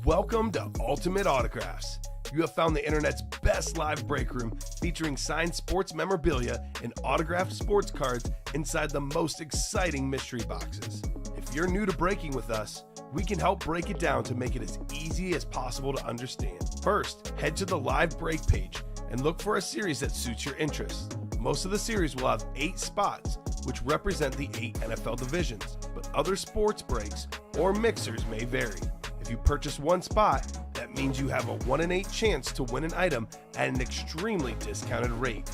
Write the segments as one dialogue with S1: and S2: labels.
S1: Welcome to Ultimate Autographs. You have found the internet's best live break room featuring signed sports memorabilia and autographed sports cards inside the most exciting mystery boxes. If you're new to breaking with us, we can help break it down to make it as easy as possible to understand. First, head to the live break page and look for a series that suits your interests. Most of the series will have 8 spots, which represent the 8 NFL divisions, but other sports breaks or mixers may vary. If you purchase one spot, that means you have a 1 in 8 chance to win an item at an extremely discounted rate.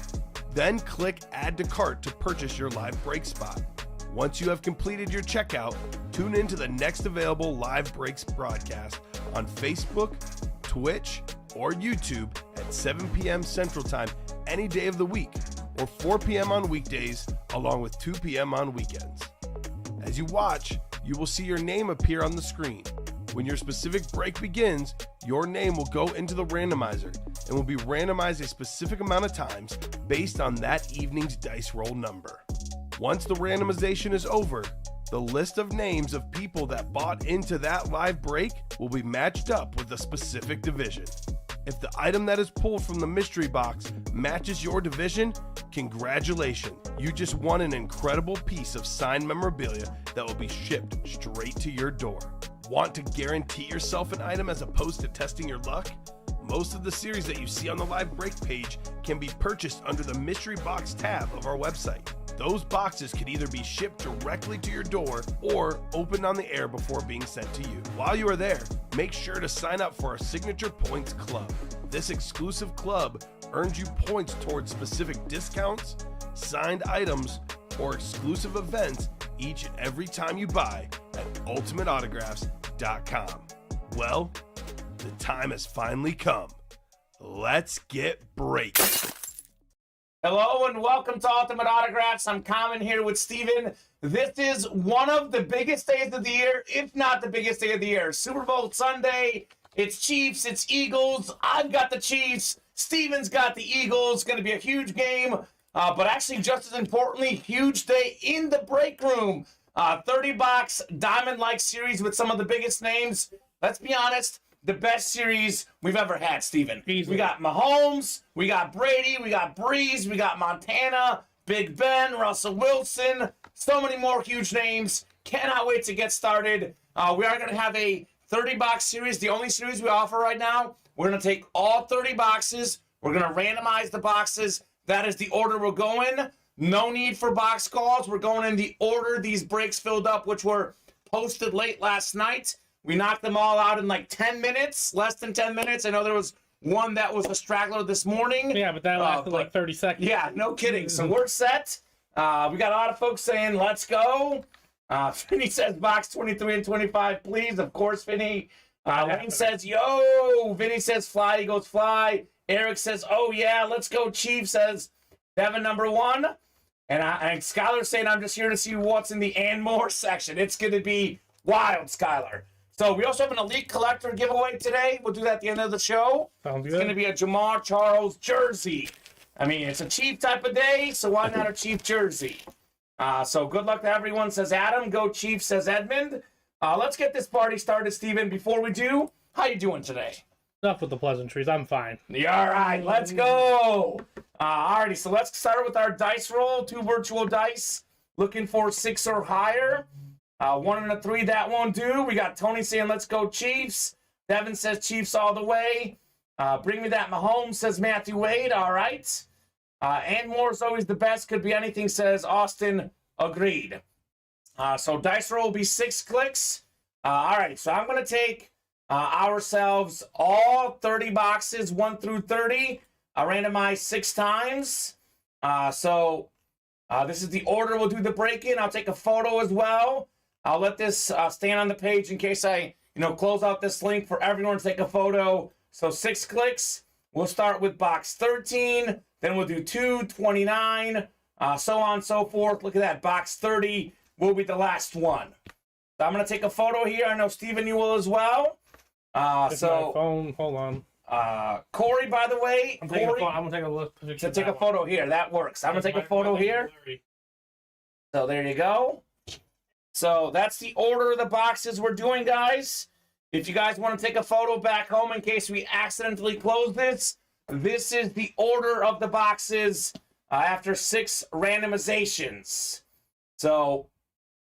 S1: Then click Add to Cart to purchase your live break spot. Once you have completed your checkout, tune in to the next available live breaks broadcast on Facebook, Twitch, or YouTube at 7 p.m. Central Time any day of the week, or 4 p.m. on weekdays, along with 2 p.m. on weekends. As you watch, you will see your name appear on the screen. When your specific break begins, your name will go into the randomizer and will be randomized a specific amount of times based on that evening's dice roll number. Once the randomization is over, the list of names of people that bought into that live break will be matched up with a specific division. If the item that is pulled from the mystery box matches your division, congratulations, you just won an incredible piece of signed memorabilia that will be shipped straight to your door. Want to guarantee yourself an item as opposed to testing your luck? Most of the series that you see on the live break page can be purchased under the mystery box tab of our website. Those boxes could either be shipped directly to your door or opened on the air before being sent to you. While you are there, make sure to sign up for our Signature Points Club. This exclusive club earns you points towards specific discounts, signed items, or exclusive events each and every time you buy at ultimateautographs.com. Well, the time has finally come. Let's get breaking.
S2: Hello and welcome to Ultimate Autographs. I'm Kamen here with Steven. This is one of the biggest days of the year, if not the biggest day of the year. Super Bowl Sunday. It's Chiefs, it's Eagles. I've got the Chiefs. Steven's got the Eagles. Going to be a huge game. But actually, just as importantly, huge day in the break room. 30-box diamond-like series with some of the biggest names. Let's be honest, the best series we've ever had, Steven.
S3: Easily.
S2: We got Mahomes, we got Brady, we got Breeze, we got Montana, Big Ben, Russell Wilson, so many more huge names. Cannot wait to get started. We are going to have a 30-box series, the only series we offer right now. We're going to take all 30 boxes. We're going to randomize the boxes. That is the order we're going. No need for box calls. We're going in the order these breaks filled up, which were posted late last night. We knocked them all out in like 10 minutes, less than 10 minutes. I know there was one that was a straggler this morning.
S3: Yeah, but that lasted like 30 seconds.
S2: Yeah, no kidding. So we're set. We got a lot of folks saying, let's go. Finney says box 23 and 25, please. Of course, Finney. Wayne says, yo. Vinny says, fly, Eagles, fly. Eric says, oh, yeah, let's go. Chief says, Devin, number 1. And Skylar's saying, I'm just here to see what's in the and more section. It's going to be wild, Skylar. So we also have an Elite Collector giveaway today. We'll do that at the end of the show.
S3: Sounds good.
S2: It's going to be a Jamar Charles jersey. I mean, it's a Chief type of day, so why not a Chief jersey? So good luck to everyone, says Adam. Go Chief, says Edmund. Let's get this party started, Steven. Before we do, how you doing today?
S3: Enough with the pleasantries. I'm fine.
S2: Yeah, all right, let's go. Alrighty, so let's start with our dice roll. 2 virtual dice. Looking for 6 or higher. 1 and a 3, that won't do. We got Tony saying, let's go Chiefs. Devin says Chiefs all the way. Bring me that Mahomes, says Matthew Wade. All right. And more is always the best. Could be anything, says Austin. Agreed. So dice roll will be 6 clicks. All right, so I'm going to take ourselves all 30 boxes, 1 through 30. Randomize 6 times. This is the order we'll do the break-in. I'll take a photo as well. I'll let this stand on the page in case I, close out this link for everyone to take a photo. So 6 clicks. We'll start with box 13. Then we'll do 2, 29, so on and so forth. Look at that. Box 30 will be the last one. So I'm going to take a photo here. I know, Steven, you will as well.
S3: My phone. Hold on.
S2: Corey, by the way.
S3: I'm
S2: Corey,
S3: going to take a look.
S2: so take a photo here. That works. I'm going to take a photo here. So there you go. So that's the order of the boxes we're doing, guys. If you guys want to take a photo back home in case we accidentally close this, this is the order of the boxes after 6 randomizations. So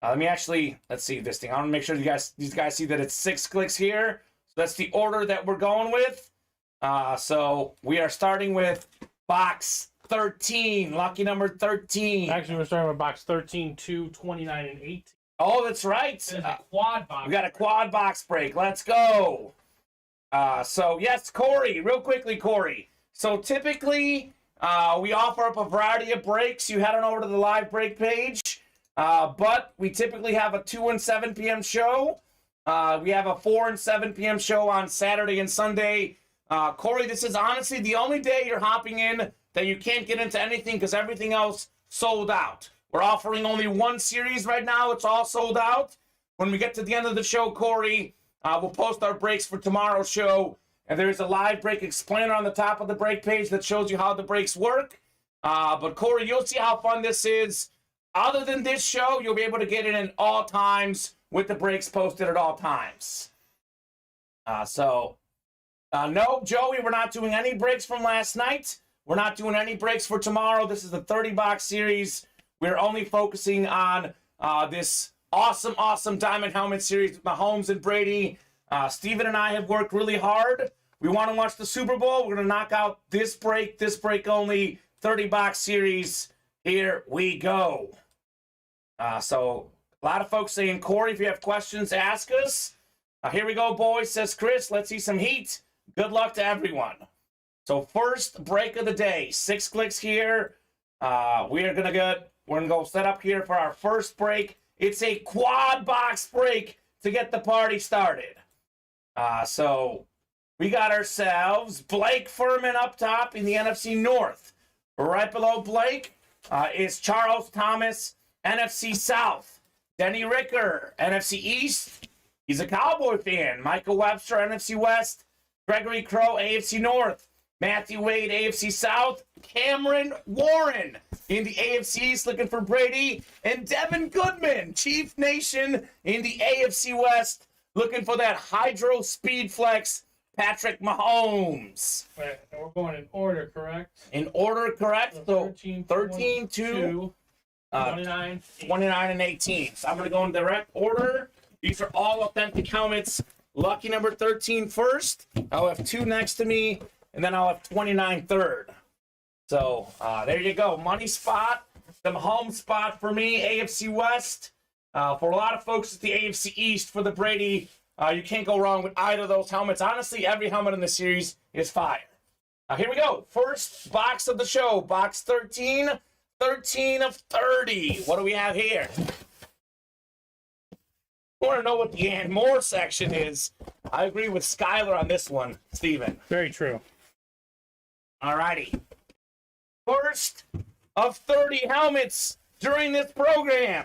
S2: let's see this thing. I want to make sure these guys see that it's 6 clicks here. So that's the order that we're going with. So we are starting with box 13, lucky number 13.
S3: Actually, we're starting with box 13, 2, 29, and 18.
S2: Oh, that's right.
S3: A quad box.
S2: We got a quad box break. Let's go. So, yes, Corey, real quickly, Corey. So, typically, we offer up a variety of breaks. You head on over to the live break page. But we typically have a 2 and 7 p.m. show. We have a 4 and 7 p.m. show on Saturday and Sunday. Corey, this is honestly the only day you're hopping in that you can't get into anything because everything else sold out. We're offering only 1 series right now. It's all sold out. When we get to the end of the show, Corey, we'll post our breaks for tomorrow's show. And there's a live break explainer on the top of the break page that shows you how the breaks work. But, Corey, you'll see how fun this is. Other than this show, you'll be able to get it in all times with the breaks posted at all times. No, Joey, we're not doing any breaks from last night. We're not doing any breaks for tomorrow. This is the 30-box series. We're only focusing on this awesome Diamond Helmet series with Mahomes and Brady. Steven and I have worked really hard. We want to watch the Super Bowl. We're going to knock out this break only, 30-box series. Here we go. So a lot of folks saying, Corey, if you have questions, ask us. Here we go, boys, says Chris. Let's see some heat. Good luck to everyone. So first break of the day, 6 clicks here. We're gonna go set up here for our first break. It's a quad box break to get the party started. So we got ourselves Blake Furman up top in the NFC North. Right below Blake is Charles Thomas, NFC South. Denny Ricker, NFC East. He's a Cowboy fan. Michael Webster, NFC West. Gregory Crow, AFC North. Matthew Wade, AFC South. Cameron Warren in the AFC East looking for Brady. And Devin Goodman, Chief Nation in the AFC West looking for that Hydro Speed Flex Patrick Mahomes.
S3: Wait, we're going in order, correct?
S2: In order, correct. So 13, 2,
S3: 29,
S2: 29, and 18. So I'm going to go in direct order. These are all authentic helmets. Lucky number 13 first. I'll have 2 next to me, and then I'll have 29 third. So there you go. Money spot, the home spot for me, AFC West. For a lot of folks, it's the AFC East for the Brady. You can't go wrong with either of those helmets. Honestly, every helmet in the series is fire. Here we go. First box of the show. Box 13. 13 of 30. What do we have here? I want to know what the and more section is. I agree with Skylar on this one, Steven.
S3: Very true.
S2: All righty. First of 30 helmets during this program.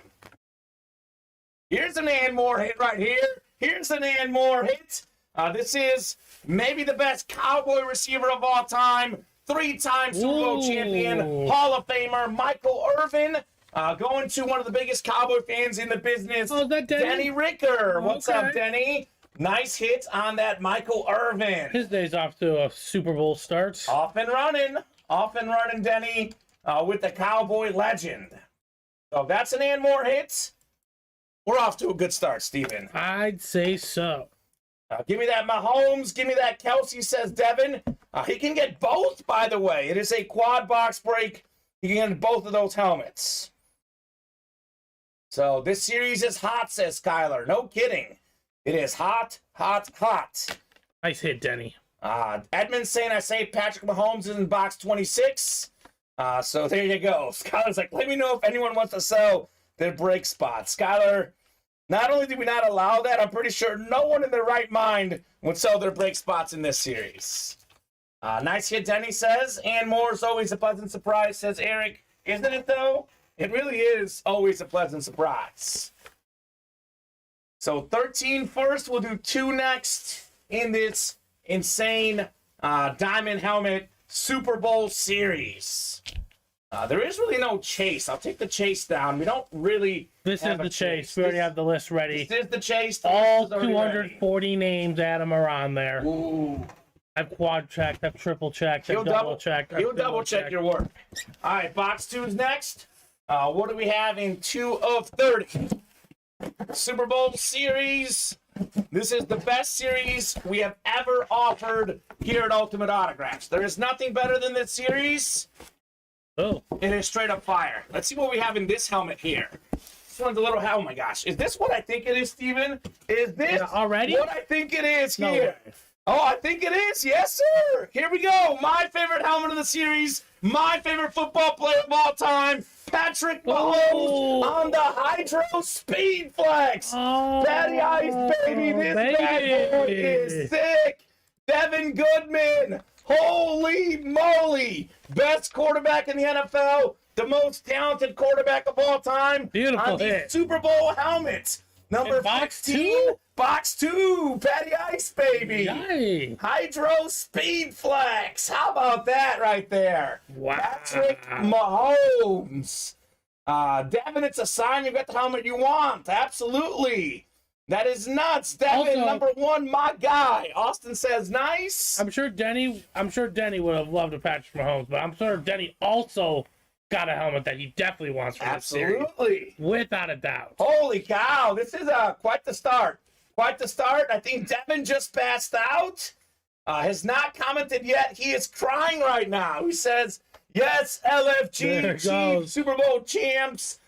S2: Here's an and more hit right here. Here's an and more hit. This is maybe the best Cowboy receiver of all time. 3-time Super Bowl champion, Hall of Famer, Michael Irvin. Going to one of the biggest Cowboy fans in the business,
S3: is that Denny?
S2: Denny Ricker. What's up, Denny? Nice hit on that Michael Irvin.
S3: His day's off to a Super Bowl start.
S2: Off and running, Denny, with the Cowboy legend. So that's an and more hit. We're off to a good start, Steven.
S3: I'd say so.
S2: Give me that Mahomes. Give me that Kelsey, says Devin. He can get both, by the way. It is a quad box break. He can get both of those helmets. So this series is hot, says Skylar. No kidding. It is hot, hot, hot.
S3: Nice hit, Denny.
S2: Edmund's saying I say Patrick Mahomes is in box 26. So there you go. Skylar's like, let me know if anyone wants to sell their break spot. Skylar, not only did we not allow that, I'm pretty sure no one in their right mind would sell their break spots in this series. Nice hit, Denny says. And more is always a pleasant surprise, says Eric. Isn't it, though? It really is always a pleasant surprise. So 13 first. We'll do 2 next in this insane Diamond Helmet Super Bowl series. There is really no chase. I'll take the chase down. We don't really.
S3: This is
S2: have a
S3: the chase. We already have the list ready.
S2: This is the chase. The
S3: All
S2: list is already
S3: 240 names, Adam, are on there.
S2: ready. Ooh.
S3: I've quad checked, I've triple checked,
S2: He'll
S3: I've double checked.
S2: He'll double check your work. All right, box 2 is next. What do we have in 2 of 30? Super Bowl series. This is the best series we have ever offered here at Ultimate Autographs. There is nothing better than this series.
S3: Oh,
S2: It is straight up fire. Let's see what we have in this helmet here. This one's a little, oh my gosh. Is this what I think it is, Steven? Is this
S3: already?
S2: what I think it is
S3: No
S2: here?
S3: way.
S2: Oh, I think it is. Yes, sir. Here we go. My favorite helmet of the series. My favorite football player of all time. Patrick Mahomes on the Hydro Speed Flex.
S3: Oh,
S2: Daddy Ice, baby. This bad boy is sick. Devin Goodman. Holy moly. Best quarterback in the NFL. The most talented quarterback of all time.
S3: Beautiful
S2: on the
S3: hit.
S2: Super Bowl helmet. Number
S3: In box
S2: 15.
S3: 2?
S2: Box 2. Patty Ice, baby.
S3: Yay.
S2: Hydro Speed Flex. How about that right there?
S3: Wow.
S2: Patrick Mahomes. Devin, it's a sign you got the helmet you want. Absolutely. That is nuts. Devin,
S3: Also-
S2: number 1, my guy. Austin says nice.
S3: I'm sure Denny would have loved a Patrick Mahomes, but I'm sure Denny also got a helmet that he definitely wants for this series.
S2: Absolutely.
S3: Without a doubt.
S2: Holy cow. This is quite the start. Quite the start. I think Devin just passed out. Has not commented yet. He is crying right now. He says, yes, LFG,
S3: There it
S2: Chiefs,
S3: goes.
S2: Super Bowl champs.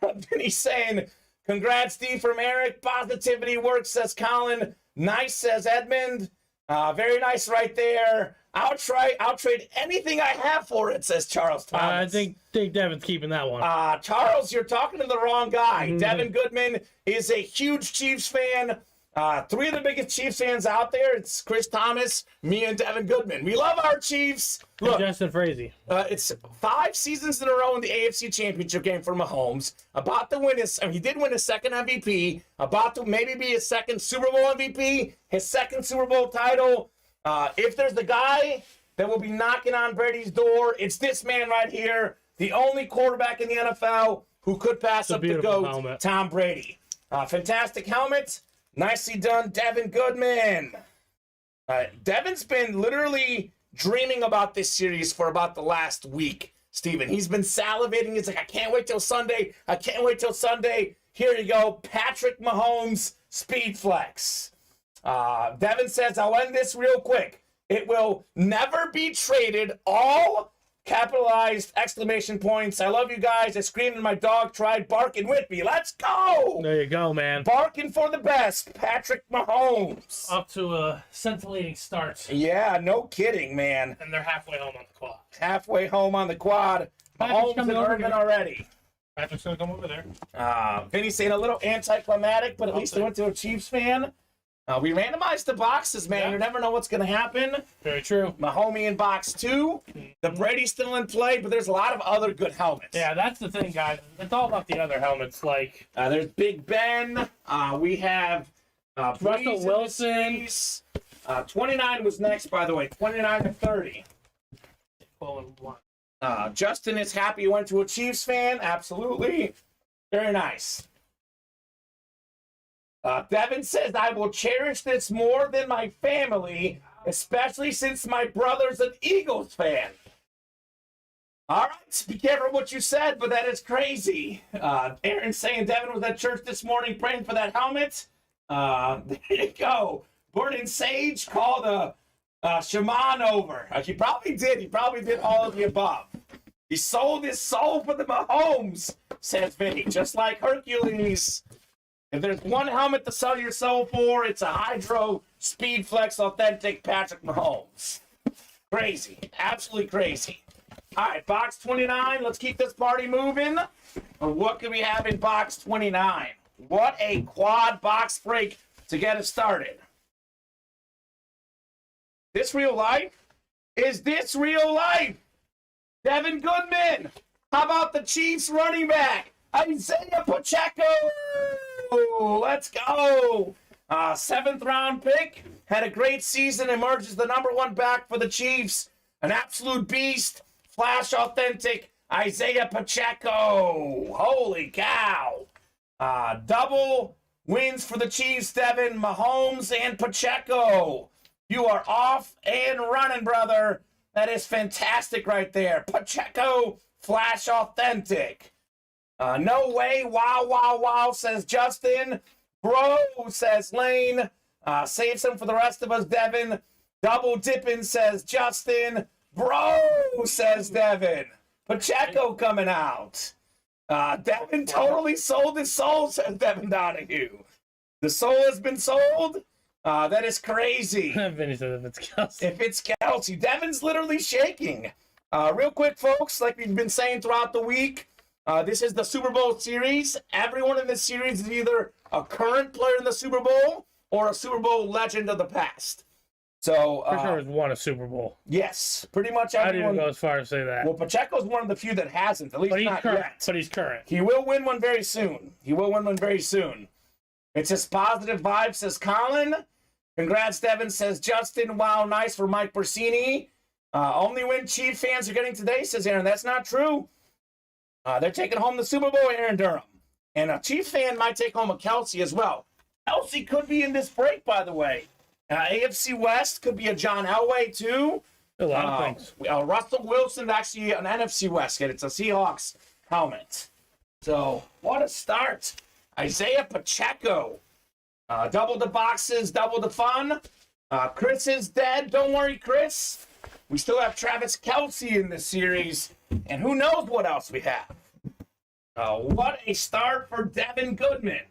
S2: Then he's saying, congrats, Steve, from Eric. Positivity works, says Colin. Nice, says Edmund. Very nice right there. I'll trade anything I have for it, says Charles Thomas.
S3: I think Devin's keeping that one.
S2: Charles, you're talking to the wrong guy. Devin Goodman is a huge Chiefs fan. 3 of the biggest Chiefs fans out there. It's Chris Thomas, me, and Devin Goodman. We love our Chiefs. Look,
S3: Justin Frazee.
S2: it's 5 seasons in a row in the AFC Championship game for Mahomes. About to win he did win his second MVP. About to maybe be his second Super Bowl MVP. His second Super Bowl title. If there's the guy that will be knocking on Brady's door, it's this man right here. The only quarterback in the NFL who could pass up the
S3: beautiful
S2: GOAT,
S3: helmet.
S2: Tom Brady. Fantastic helmet. Nicely done, Devin Goodman. Devin's been literally dreaming about this series for about the last week, Steven. He's been salivating. He's like, I can't wait till Sunday. I can't wait till Sunday. Here you go, Patrick Mahomes Speed Flex. Devin says, I'll end this real quick. It will never be traded. All capitalized exclamation points. I love you guys. I screamed and my dog tried barking with me. Let's go.
S3: There you go, man.
S2: Barking for the best. Patrick Mahomes.
S3: Up to a scintillating start.
S2: Yeah, no kidding, man.
S3: And they're halfway home on the quad.
S2: Halfway home on the quad.
S3: Patrick's
S2: Mahomes and
S3: coming over
S2: Irvin
S3: here.
S2: already.
S3: Patrick's going to come over there.
S2: Vinny's saying a little anticlimactic, but at least they went to a Chiefs fan. We randomized the boxes, man.
S3: Yeah.
S2: You never know what's going to happen.
S3: Very true.
S2: Mahomie in box 2. The Brady's still in play, but there's a lot of other good helmets.
S3: Yeah, that's the thing, guys. It's all about the other helmets. Like,
S2: There's Big Ben. We have Breeze
S3: Russell
S2: in the
S3: Wilson.
S2: series. 29 was next, by the way. 29 to 30. Justin is happy he went to a Chiefs fan. Absolutely. Very nice. Devin says, I will cherish this more than my family, especially since my brother's an Eagles fan. All right, be careful what you said, but that is crazy. Aaron's saying Devin was at church this morning praying for that helmet. There you go. Burning Sage called a shaman over. He probably did. He probably did all of the above. He sold his soul for the Mahomes, says Vinny, just like Hercules. If there's one helmet to sell your soul for, it's a Hydro Speed Flex Authentic Patrick Mahomes. Crazy. Absolutely crazy. All right, box 29. Let's keep this party moving. What can we have in box 29? What a quad box break to get us started. This real life? Is this real life? Devin Goodman. How about the Chiefs running back? Isaiah Pacheco. Let's go. 7th round pick. Had a great season. Emerges the #1 back for the Chiefs. An absolute beast. Flash authentic Isaiah Pacheco. Holy cow. Double wins for the Chiefs, Devin. Mahomes and Pacheco. You are off and running, brother. That is fantastic right there. Pacheco, flash authentic. No way. Wow, wow, wow, says Justin. Bro, says Lane. Save some for the rest of us, Devin. Double dipping, says Justin. Bro, says Devin. Pacheco coming out. Devin totally sold his soul, says Devin Donahue. The soul has been sold. That is crazy.
S3: Vinny said if it's Kelsey.
S2: If it's Kelsey. Devin's literally shaking. Real quick, folks, like we've been saying throughout the week, this is the Super Bowl series. Everyone in this series is either a current player in the Super Bowl or a Super Bowl legend of the past. So,
S3: For sure has won a Super Bowl.
S2: yes, pretty much
S3: I didn't
S2: everyone.
S3: even go as far as say that.
S2: Well, Pacheco's one of the few that hasn't, at least
S3: But he's
S2: not
S3: current.
S2: yet.
S3: But he's current.
S2: He will win one very soon. He will win one very soon. It's just positive vibes, says Colin. Congrats, Devin, says Justin. Wow, nice for Mike Bersini. Only win Chief fans are getting today, says Aaron. That's not true. They're taking home the Super Bowl, Aaron Durham. And a Chief fan might take home a Kelsey as well. Kelsey could be in this break, by the way. AFC West could be a John Elway, too.
S3: A lot of things.
S2: Russell Wilson, actually an NFC West kid. It's a Seahawks helmet. So, what a start. Isaiah Pacheco. Double the boxes, double the fun. Chris is dead. Don't worry, Chris. We still have Travis Kelsey in this series. And who knows what else we have. What a start for Devin Goodman.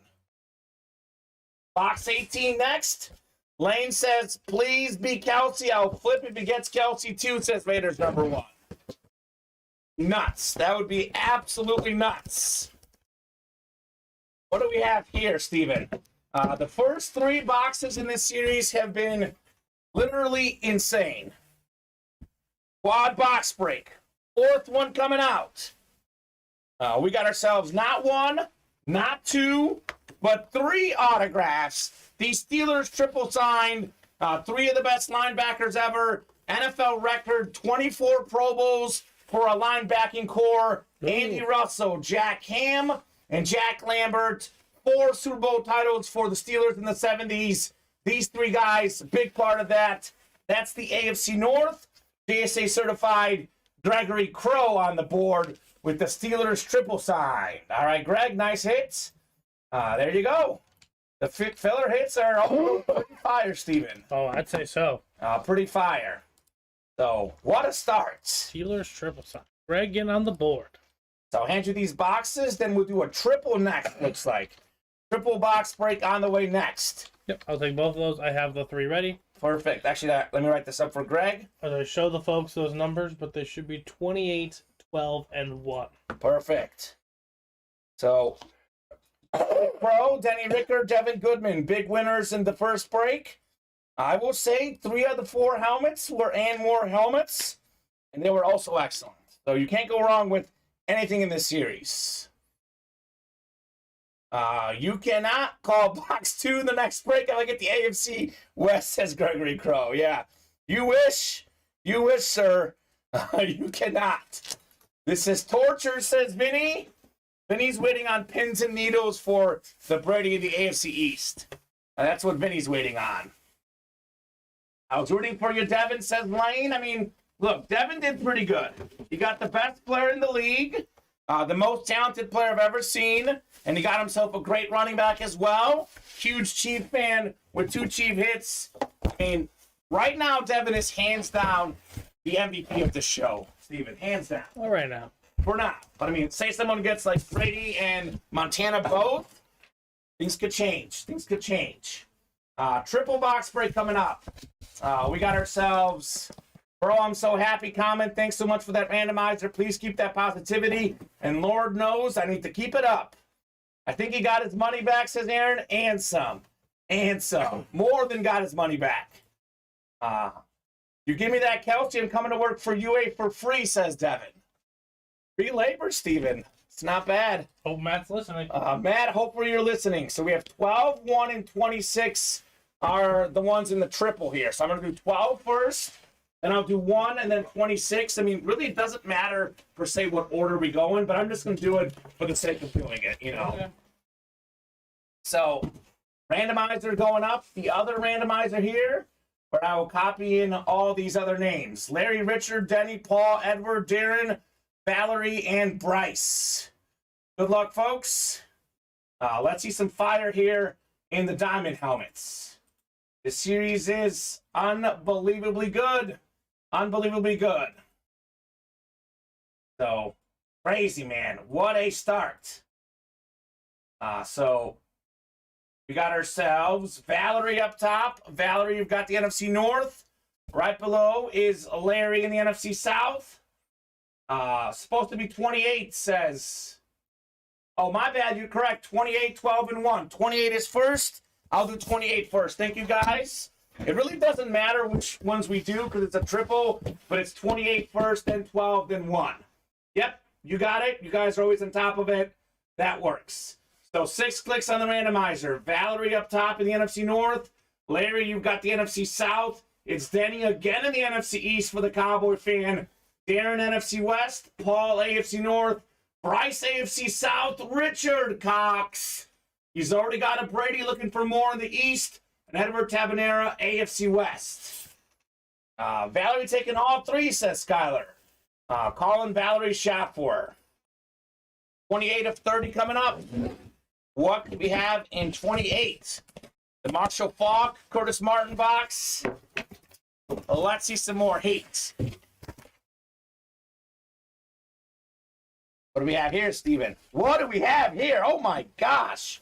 S2: Box 18 next. Lane says, please be Kelsey. I'll flip if he gets Kelsey too, says Raiders number 1. Nuts. That would be absolutely nuts. What do we have here, Steven? The first 3 boxes in this series have been literally insane. Quad box break. 4th one coming out. We got ourselves not 1, not 2, but 3 autographs. These Steelers triple signed, 3 of the best linebackers ever. NFL record, 24 Pro Bowls for a linebacking core. Andy Russell, Jack Ham, and Jack Lambert. 4 Super Bowl titles for the Steelers in the 70s. These 3 guys, a big part of that. That's the AFC North. JSA certified Gregory Crow on the board with the Steelers triple sign. All right, Greg, nice hits. There you go. The filler hits are pretty fire, Steven.
S3: Oh, I'd say so.
S2: Pretty fire. So, what a start.
S3: Steelers triple sign. Greg getting on the board.
S2: So, I'll hand you these boxes, then we'll do a triple next, looks like. Triple box break on the way next.
S3: Yep, I'll take both of those. I have the 3 ready.
S2: Perfect. Actually, let me write this up for Greg.
S3: As I show the folks those numbers, but they should be 28, 12, and 1.
S2: Perfect. So, Pro, Denny Ricker, Devin Goodman, big winners in the first break. I will say 3 of the 4 helmets were and more helmets, and they were also excellent. So you can't go wrong with anything in this series. You cannot call box 2 the next break. I get the AFC West, says Gregory Crow. Yeah, you wish, sir. You cannot. This is torture, says Vinny. Vinny's waiting on pins and needles for the Brady of the AFC East. That's what Vinny's waiting on. I was rooting for you, Devin, says Lane. I mean, look, Devin did pretty good. He got the best player in the league, the most talented player I've ever seen, and he got himself a great running back as well. Huge Chief fan with 2 Chief hits. I mean, right now, Devin is hands down the MVP of the show, Steven. Hands down.
S3: All right now.
S2: For now. But I mean, say someone gets like Brady and Montana both, things could change. Things could change. Triple box break coming up. We got ourselves, bro, I'm so happy comment. Thanks so much for that randomizer. Please keep that positivity. And Lord knows I need to keep it up. I think he got his money back, says Aaron, and some. And some. More than got his money back. You give me that Kelsey, I'm coming to work for UA for free, says Devin. Free labor, Steven. It's not bad.
S3: Hope Matt's listening.
S2: Matt, hopefully you're listening. So we have 12, 1, and 26 are the ones in the triple here. So I'm going to do 12 first, then I'll do 1 and then 26. I mean, really, it doesn't matter per se what order we go in, but I'm just going to do it for the sake of doing it, you know.
S3: Okay.
S2: So, randomizer going up. The other randomizer here, where I will copy in all these other names. Larry, Richard, Denny, Paul, Edward, Darren, Valerie, and Bryce. Good luck, folks. Let's see some fire here in the diamond helmets. The series is unbelievably good. Unbelievably good. So, crazy, man. What a start. So, we got ourselves Valerie up top. Valerie, you've got the NFC North. Right below is Larry in the NFC South. Supposed to be 28, says. Oh, my bad. You're correct. 28, 12, and 1. 28 is first. I'll do 28 first. Thank you, guys. It really doesn't matter which ones we do because it's a triple, but it's 28 first, then 12, then 1. Yep, you got it. You guys are always on top of it. That works. So 6 clicks on the randomizer. Valerie up top in the NFC North. Larry, you've got the NFC South. It's Denny again in the NFC East for the Cowboy fan. Darren, NFC West. Paul, AFC North. Bryce, AFC South. Richard Cox. He's already got a Brady looking for more in the East. And Edward Tabanera, AFC West. Valerie taking all 3, says Skylar. Colin, Valerie, shot for her. 28 of 30 coming up. What do we have in 28? The Marshall Falk, Curtis Martin box. Let's see some more heat. What do we have here, Steven? What do we have here? Oh my gosh.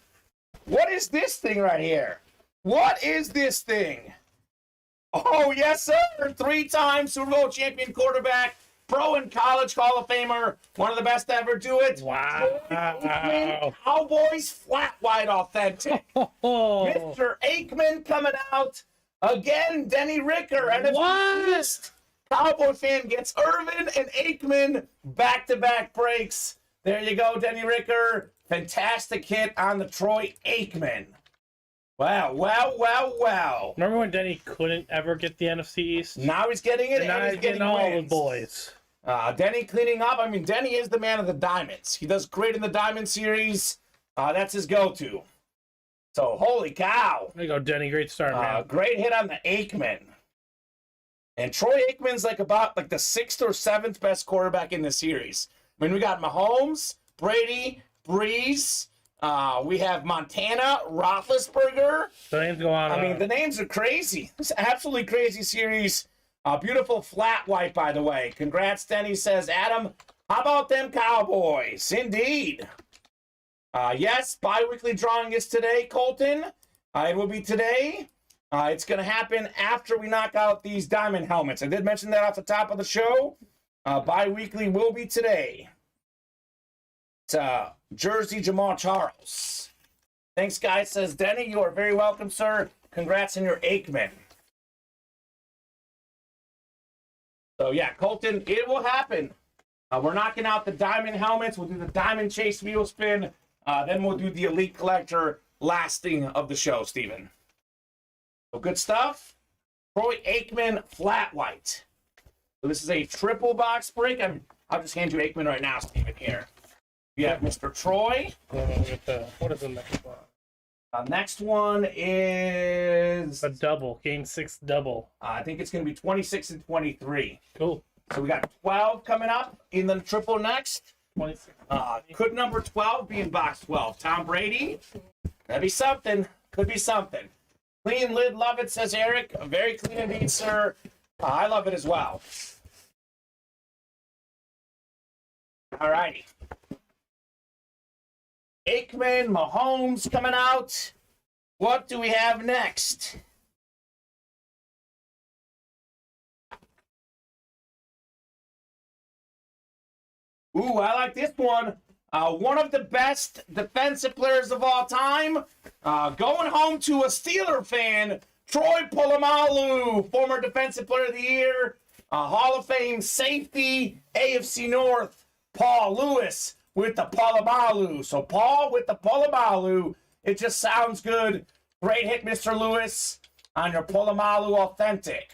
S2: What is this thing right here? What is this thing? Oh, yes, sir. 3-time Super Bowl champion quarterback, pro and college Hall of Famer, one of the best to ever do it.
S3: Wow.
S2: Cowboys flat white authentic. Mr. Aikman coming out. Again, Denny Ricker. And it's
S3: What?
S2: Cowboy fan gets Irvin and Aikman back-to-back breaks. There you go, Denny Ricker. Fantastic hit on the Troy Aikman. Wow, wow, wow, wow.
S3: Remember when Denny couldn't ever get the NFC East?
S2: Now he's getting it,
S3: And now
S2: and he's
S3: he's
S2: getting
S3: all the
S2: wins.
S3: boys.
S2: Denny cleaning up. I mean, Denny is the man of the diamonds. He does great in the diamond series. That's his go-to. So, holy cow.
S3: There you go, Denny. Great start, man.
S2: Great hit on the Aikman. And Troy Aikman's like the 6th or 7th best quarterback in the series. I mean, we got Mahomes, Brady, Breeze. We have Montana, Roethlisberger.
S3: The names go on.
S2: I mean, the names are crazy. It's an absolutely crazy series. Beautiful flat white, by the way. Congrats, Denny, says Adam. How about them Cowboys? Indeed. Yes, bi-weekly drawing is today, Colton. It will be today. It's going to happen after we knock out these diamond helmets. I did mention that off the top of the show. Bi-weekly will be today. It's Jersey Jamal Charles. Thanks, guys, says Denny. You are very welcome, sir. Congrats on your Aikman. So, yeah, Colton, it will happen. We're knocking out the diamond helmets. We'll do the diamond chase wheel spin. Then we'll do the Elite Collector last thing of the show, Steven. So, good stuff. Troy Aikman flat white. So, this is a triple box break. I'll just hand you Aikman right now, Steven, here. We have Mr. Troy.
S3: What is the next one?
S2: Next one is
S3: A double. Game 6 double.
S2: I think it's going to be 26 and 23.
S3: Cool.
S2: So we got 12 coming up in the triple next.
S3: 26.
S2: Could number 12 be in box 12? Tom Brady? That'd be something. Could be something. Clean lid, love it, says Eric. Very clean indeed, sir. I love it as well. All righty. Aikman, Mahomes coming out. What do we have next? Ooh, I like this one. One of the best defensive players of all time. Going home to a Steeler fan, Troy Polamalu, former Defensive Player of the Year, Hall of Fame safety, AFC North, Paul Lewis with the Polamalu. So Paul with the Polamalu. It just sounds good. Great hit, Mr. Lewis, on your Polamalu Authentic.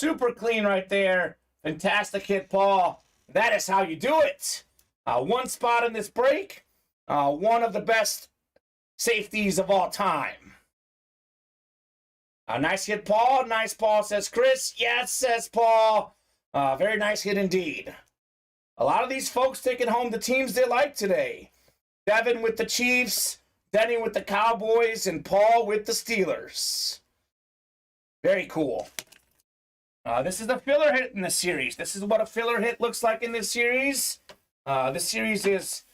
S2: Super clean right there. Fantastic hit, Paul. That is how you do it. One spot in this break. One of the best safeties of all time. Nice hit, Paul. Nice, Paul, says Chris. Yes, says Paul. Very nice hit indeed. A lot of these folks taking home the teams they like today. Devin with the Chiefs, Denny with the Cowboys, and Paul with the Steelers. Very cool. This is the filler hit in the series. This is what a filler hit looks like in this series. This series is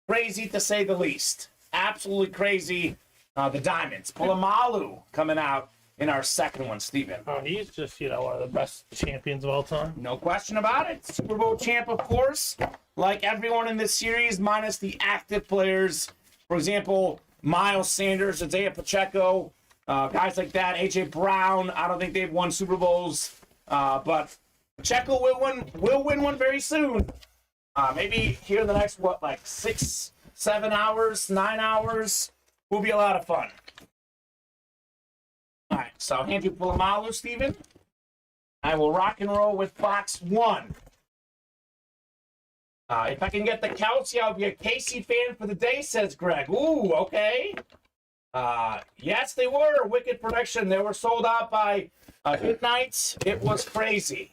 S2: crazy to say the least. Absolutely crazy. The Diamonds. Polamalu coming out in our second one, Steven.
S3: Oh, he's just, one of the best champions of all time.
S2: No question about it. Super Bowl champ, of course. Like everyone in this series, minus the active players. For example, Miles Sanders, Isaiah Pacheco, guys like that. A.J. Brown, I don't think they've won Super Bowls. But Pacheco will win one very soon. Maybe here in the next, 6, 7 hours, 9 hours. Will be a lot of fun. All right, so I'll hand you Polamalu, Steven. I will rock and roll with box 1. If I can get the Kelsey, I'll be a Casey fan for the day, says Greg. Ooh, okay. Yes, they were. Wicked prediction. They were sold out by midnight. It was crazy.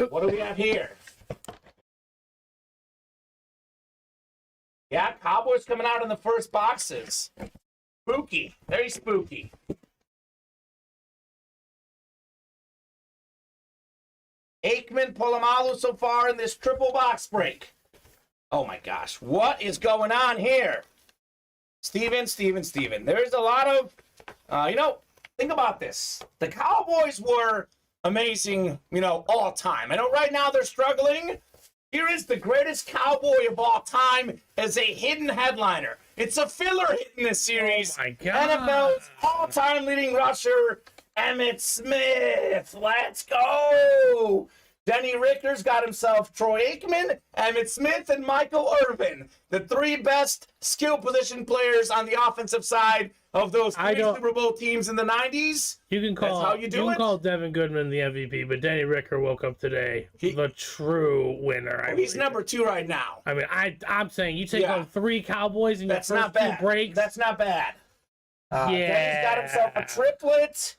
S2: What do we have here? Yeah, Cowboys coming out in the first boxes. Spooky. Very spooky. Aikman, Polamalu so far in this triple box break. Oh my gosh. What is going on here? Steven. There's a lot of, think about this. The Cowboys were amazing, all time. I know right now they're struggling. Here is the greatest Cowboy of all time as a hidden headliner. It's a filler hit in this series.
S3: Oh my God.
S2: NFL's all-time leading rusher, Emmitt Smith. Let's go. Denny Ricker's got himself Troy Aikman, Emmitt Smith, and Michael Irvin, the 3 best skill position players on the offensive side of those 3 Super Bowl teams in the 90s.
S3: You can call Devin Goodman the MVP, but Denny Ricker woke up today the true winner.
S2: He's number 2 right now.
S3: I mean, I'm saying you take home 3 Cowboys in your first 2 breaks.
S2: That's not bad.
S3: Yeah.
S2: Denny's got himself a triplet.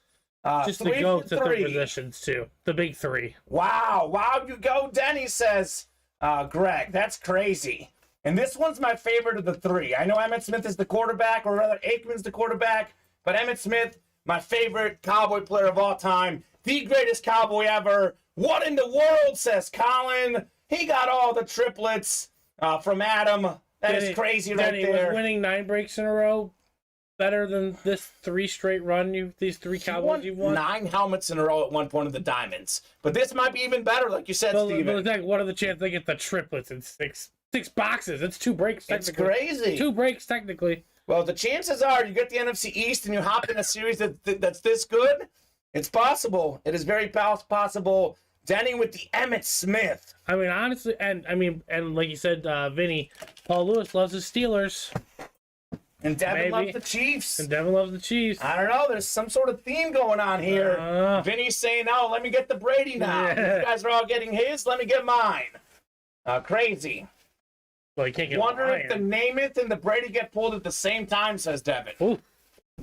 S3: Just to go to the positions, too. The big 3.
S2: Wow, you go, Denny, says Greg. That's crazy. And this one's my favorite of the 3. I know Emmitt Smith is the quarterback, or rather Aikman's the quarterback, but Emmitt Smith, my favorite Cowboy player of all time, the greatest Cowboy ever. What in the world, says Colin. He got all the triplets from Adam. That is crazy right there.
S3: Was winning 9 breaks in a row better than this 3 straight run? These 3 Cowboys you've won?
S2: 9 helmets in a row at one point of the Diamonds. But this might be even better, like you said, Steven.
S3: What are the chances they get the triplets in 6 boxes? It's 2 breaks, technically.
S2: It's crazy.
S3: 2 breaks, technically.
S2: Well, the chances are you get the NFC East and you hop in a series that's this good. It's possible. It is very possible. Denny with the Emmitt Smith.
S3: I mean, honestly, and like you said, Vinny, Paul Lewis loves his Steelers.
S2: And Devin loves the Chiefs.
S3: And Devin loves the Chiefs.
S2: I don't know. There's some sort of theme going on here. Vinny's saying, "Oh, let me get the Brady now.
S3: Yeah.
S2: You guys are all getting his. Let me get mine." Crazy.
S3: Well, you can't get
S2: Wonder
S3: mine.
S2: if the Namath and the Brady get pulled at the same time, says Devin.
S3: Ooh.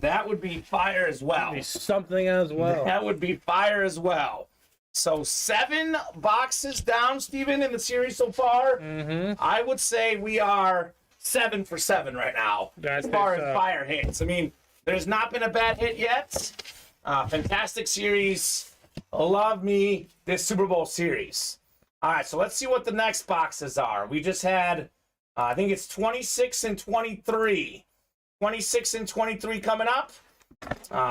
S2: That would be fire as well.
S3: That would be something as well.
S2: That would be fire as well. So 7 boxes down, Steven, in the series so far.
S3: Mm-hmm.
S2: I would say we are 7 for 7 right now as far as fire hits. I mean, there's not been a bad hit yet. Fantastic series. Love me this Super Bowl series. All right, so let's see what the next boxes are. We just had, I think it's 26 and 23. 26 and 23 coming up.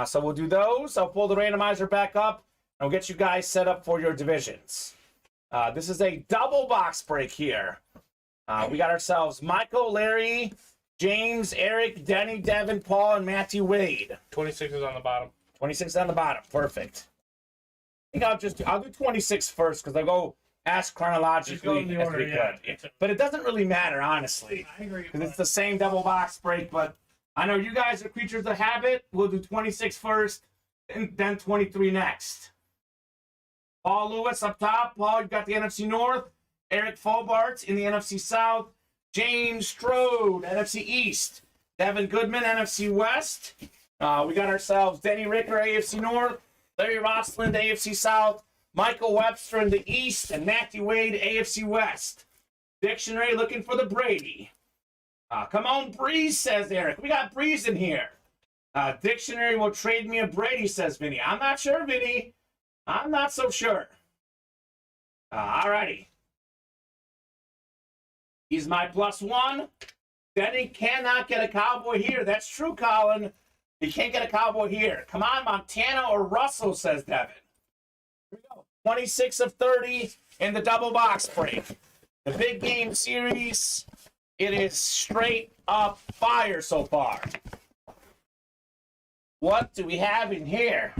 S2: So we'll do those. I'll pull the randomizer back up. And we'll get you guys set up for your divisions. This is a double box break here. We got ourselves Michael, Larry, James, Eric, Denny, Devin, Paul, and Matthew Wade.
S3: 26 is on the bottom.
S2: 26 on the bottom. Perfect. I think I'll do 26 first because I'll go as chronologically as we could. But it doesn't really matter, honestly.
S3: I agree.
S2: Because it's the same double box break, but I know you guys are creatures of habit. We'll do 26 first. And then 23 next. Paul Lewis up top. Paul, you've got the NFC North. Eric Fobart in the NFC South. James Strode, NFC East. Devin Goodman, NFC West. We got ourselves Denny Ricker, AFC North. Larry Rossland, AFC South. Michael Webster in the East. And Matthew Wade, AFC West. Dictionary looking for the Brady. Come on, Breeze, says Eric. We got Breeze in here. Dictionary will trade me a Brady, says Vinny. I'm not sure, Vinny. I'm not so sure. Alrighty. He's my +1. Denny cannot get a Cowboy here. That's true, Colin. He can't get a Cowboy here. Come on, Montana or Russell, says Devin. Here we go. 26 of 30 in the double box break. The big game series, it is straight up fire so far. What do we have in here?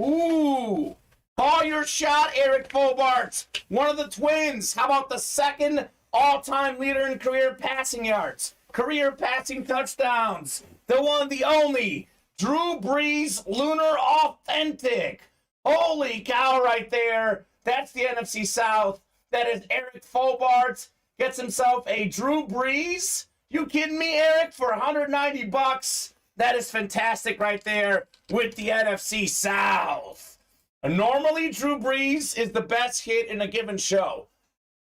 S2: Ooh, call your shot, Eric Fobart. One of the twins. How about the second all-time leader in career passing yards? Career passing touchdowns. The one, the only. Drew Brees, Lunar Authentic. Holy cow right there. That's the NFC South. That is Eric Fobart. Gets himself a Drew Brees. You kidding me, Eric? For $190. That is fantastic right there with the NFC South. Normally, Drew Brees is the best hit in a given show.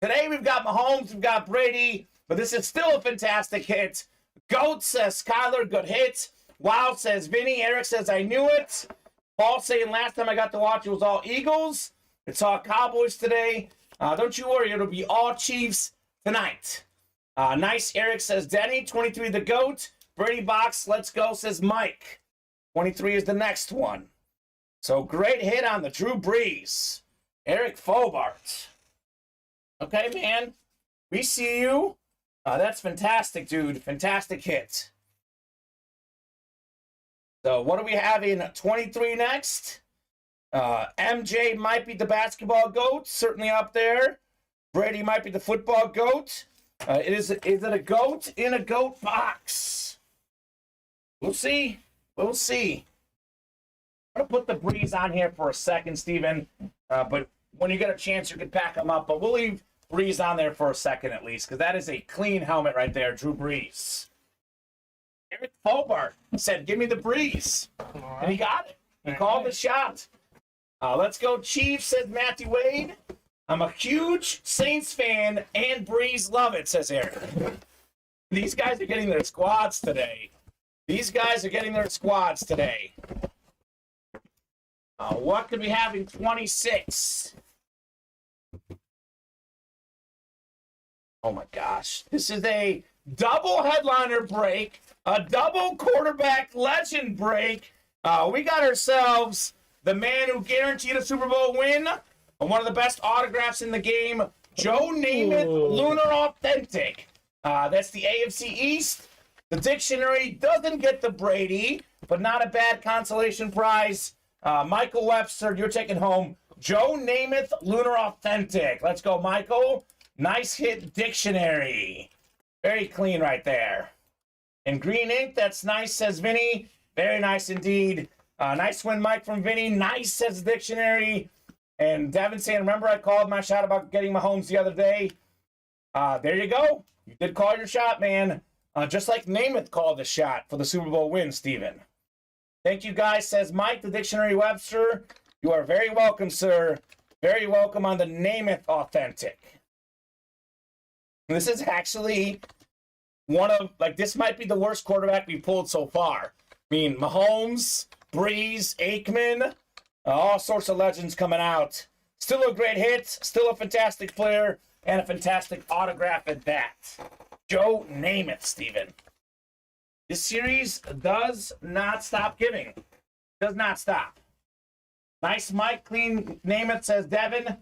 S2: Today, we've got Mahomes, we've got Brady, but this is still a fantastic hit. Goat says Skyler, good hit. Wow says Vinny. Eric says I knew it. Paul saying last time I got to watch it was all Eagles. It's all Cowboys today. Don't you worry, it'll be all Chiefs tonight. Nice, Eric says Denny. 23 the GOAT. Brady Box, let's go, says Mike. 23 is the next one. So great hit on the Drew Brees. Eric Fobart. Okay, man. We see you. That's fantastic, dude. Fantastic hit. So what do we have in 23 next? MJ might be the basketball GOAT. Certainly up there. Brady might be the football GOAT. Is it a GOAT in a GOAT box? We'll see. We'll see. I'm going to put the Breeze on here for a second, Steven. But when you get a chance, you can pack them up. But we'll leave Breeze on there for a second at least, because that is a clean helmet right there, Drew Brees. Eric Fobart said, give me the Breeze. And he got it. He called the shot. Let's go Chiefs, says Matthew Wade. I'm a huge Saints fan and Breeze love it, says Eric. These guys are getting their squads today. These guys are getting their squads today. What could we have in 26? Oh my gosh. This is a double headliner break, a double quarterback legend break. We got ourselves the man who guaranteed a Super Bowl win, one of the best autographs in the game, Joe Namath, Lunar Authentic. That's the AFC East. The dictionary doesn't get the Brady, but not a bad consolation prize. Michael Webster, you're taking home Joe Namath, Lunar Authentic. Let's go, Michael. Nice hit, dictionary. Very clean right there. And green ink, that's nice, says Vinny. Very nice indeed. Nice win, Mike, from Vinny. Nice, says dictionary. And Devin saying, remember I called my shot about getting Mahomes the other day? There you go. You did call your shot, man. Just like Namath called the shot for the Super Bowl win, Steven. Thank you, guys, says Mike, the Dictionary Webster. You are very welcome, sir. Very welcome on the Namath Authentic. This is actually one of, this might be the worst quarterback we've pulled so far. I mean, Mahomes, Breeze, Aikman, all sorts of legends coming out. Still a great hit, still a fantastic player, and a fantastic autograph at that. Joe Namath, Steven. This series does not stop giving. Does not stop. Nice, Mike. Clean Namath, says Devin.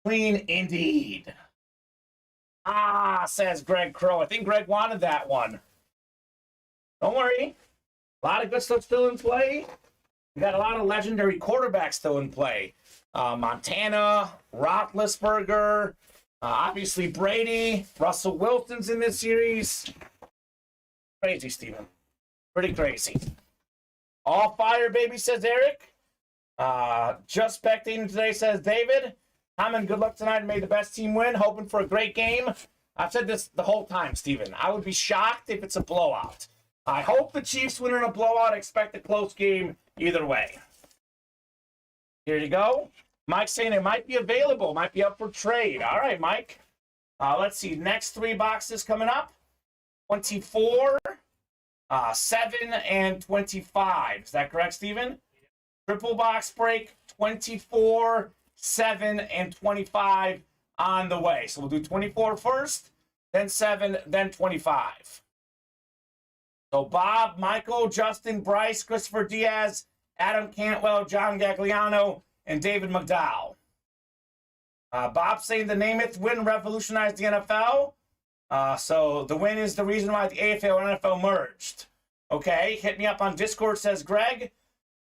S2: Clean indeed. Says Greg Crow. I think Greg wanted that one. Don't worry. A lot of good stuff still in play. We got a lot of legendary quarterbacks still in play. Montana, Roethlisberger, obviously Brady, Russell Wilson's in this series. Crazy, Steven. Pretty crazy. All fire, baby, says Eric. Just spectating today, says David. Kamen, good luck tonight and may the best team win. Hoping for a great game. I've said this the whole time, Steven. I would be shocked if it's a blowout. I hope the Chiefs win in a blowout. I expect a close game either way. Here you go. Mike's saying it might be available. Might be up for trade. All right, Mike. Let's see. Next 3 boxes coming up. 24, 7, and 25. Is that correct, Steven? Triple box break. 24, 7, and 25 on the way. So we'll do 24 first, then 7, then 25. So Bob, Michael, Justin, Bryce, Christopher Diaz, Adam Cantwell, John Gagliano, and David McDowell. Bob saying the Namath win revolutionized the NFL. So the win is the reason why the AFL and NFL merged. Okay, hit me up on Discord, says Greg.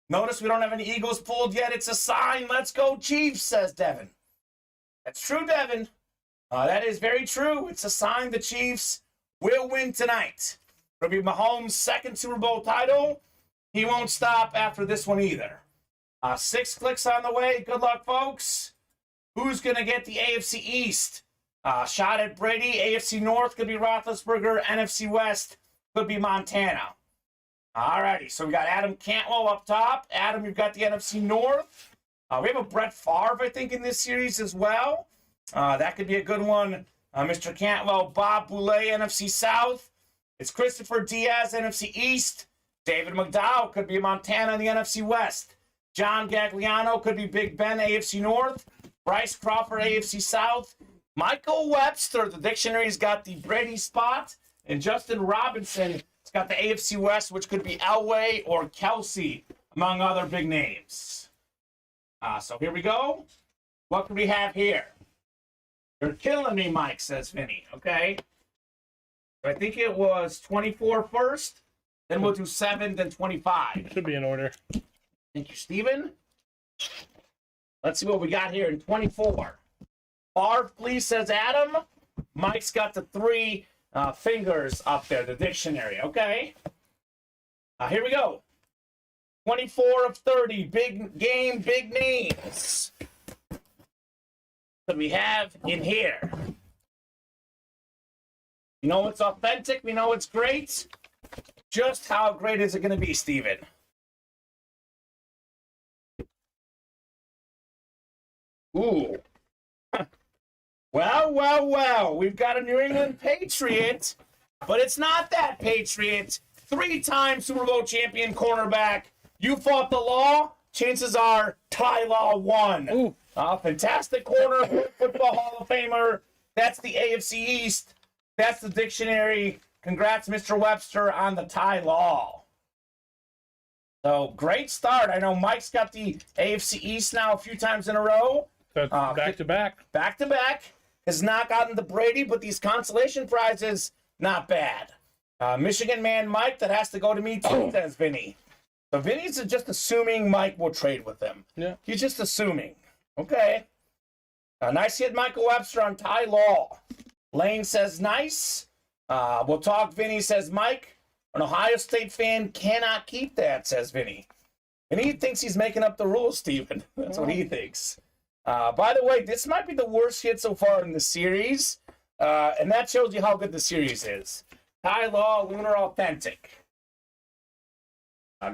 S2: Notice we don't have any Eagles pulled yet. It's a sign. Let's go Chiefs, says Devin. That's true, Devin. That is very true. It's a sign the Chiefs will win tonight. It'll be Mahomes' second Super Bowl title. He won't stop after this one either. 6 clicks on the way. Good luck, folks. Who's going to get the AFC East? Shot at Brady. AFC North could be Roethlisberger. NFC West could be Montana. All righty, so we got Adam Cantwell up top. Adam, you've got the NFC North. We have a Brett Favre, I think, in this series as well. That could be a good one. Mr. Cantwell, Bob Boulay, NFC South. It's Christopher Diaz, NFC East. David McDowell could be Montana in the NFC West. John Gagliano could be Big Ben, AFC North. Bryce Crawford, AFC South. Michael Webster, the dictionary's got the Brady spot. And Justin Robinson has got the AFC West, which could be Elway or Kelsey, among other big names. So here we go. What can we have here? You're killing me, Mike, says Vinny. Okay. I think it was 24 first. Then we'll do 7, then 25.
S3: Should be in order.
S2: Thank you, Steven. Let's see what we got here in 24. Favre, please, says Adam. Mike's got the 3 fingers up there, the dictionary. Okay. Here we go. 24 of 30. Big game, big names. What we have in here. You know it's authentic. We know it's great. Just how great is it going to be, Steven? Ooh. Well. We've got a New England Patriot, but it's not that Patriot. 3-time Super Bowl champion cornerback. You fought the law. Chances are Ty Law won.
S3: Ooh.
S2: Fantastic corner, football Hall of Famer. That's the AFC East. That's the dictionary. Congrats, Mr. Webster, on the Ty Law. So, great start. I know Mike's got the AFC East now a few times in a row.
S3: Back-to-back.
S2: Back-to-back. Has not gotten the Brady, but these consolation prizes, not bad. Michigan man Mike, that has to go to me too, says Vinny. So, Vinny's just assuming Mike will trade with him.
S3: Yeah.
S2: He's just assuming. Okay. Nice hit, Michael Webster, on Ty Law. Lane says nice. We'll talk. Vinny says Mike. An Ohio State fan cannot keep that, says Vinny. And he thinks he's making up the rules, Steven. That's what he thinks. By the way, this might be the worst hit so far in the series. And that shows you how good the series is. Ty Law, Lunar Authentic.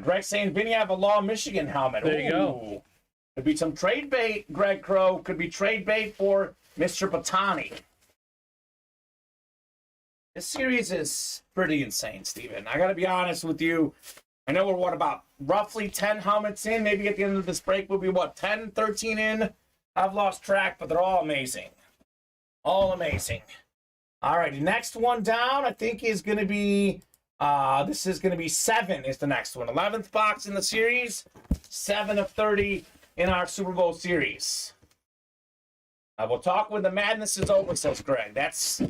S2: Greg saying, Vinny, I have a Law Michigan helmet.
S3: There you go.
S2: Could be some trade bait, Greg Crow. Could be trade bait for Mr. Batani. This series is pretty insane, Steven. I got to be honest with you. I know we're, about roughly 10 helmets in. Maybe at the end of this break, we'll be, 10, 13 in? I've lost track, but they're all amazing. All amazing. All right, next one down, I think, is going to be, this is going to be 7 is the next one. 11th box in the series, 7 of 30 in our Super Bowl series. We'll talk when the madness is over, says Greg. That's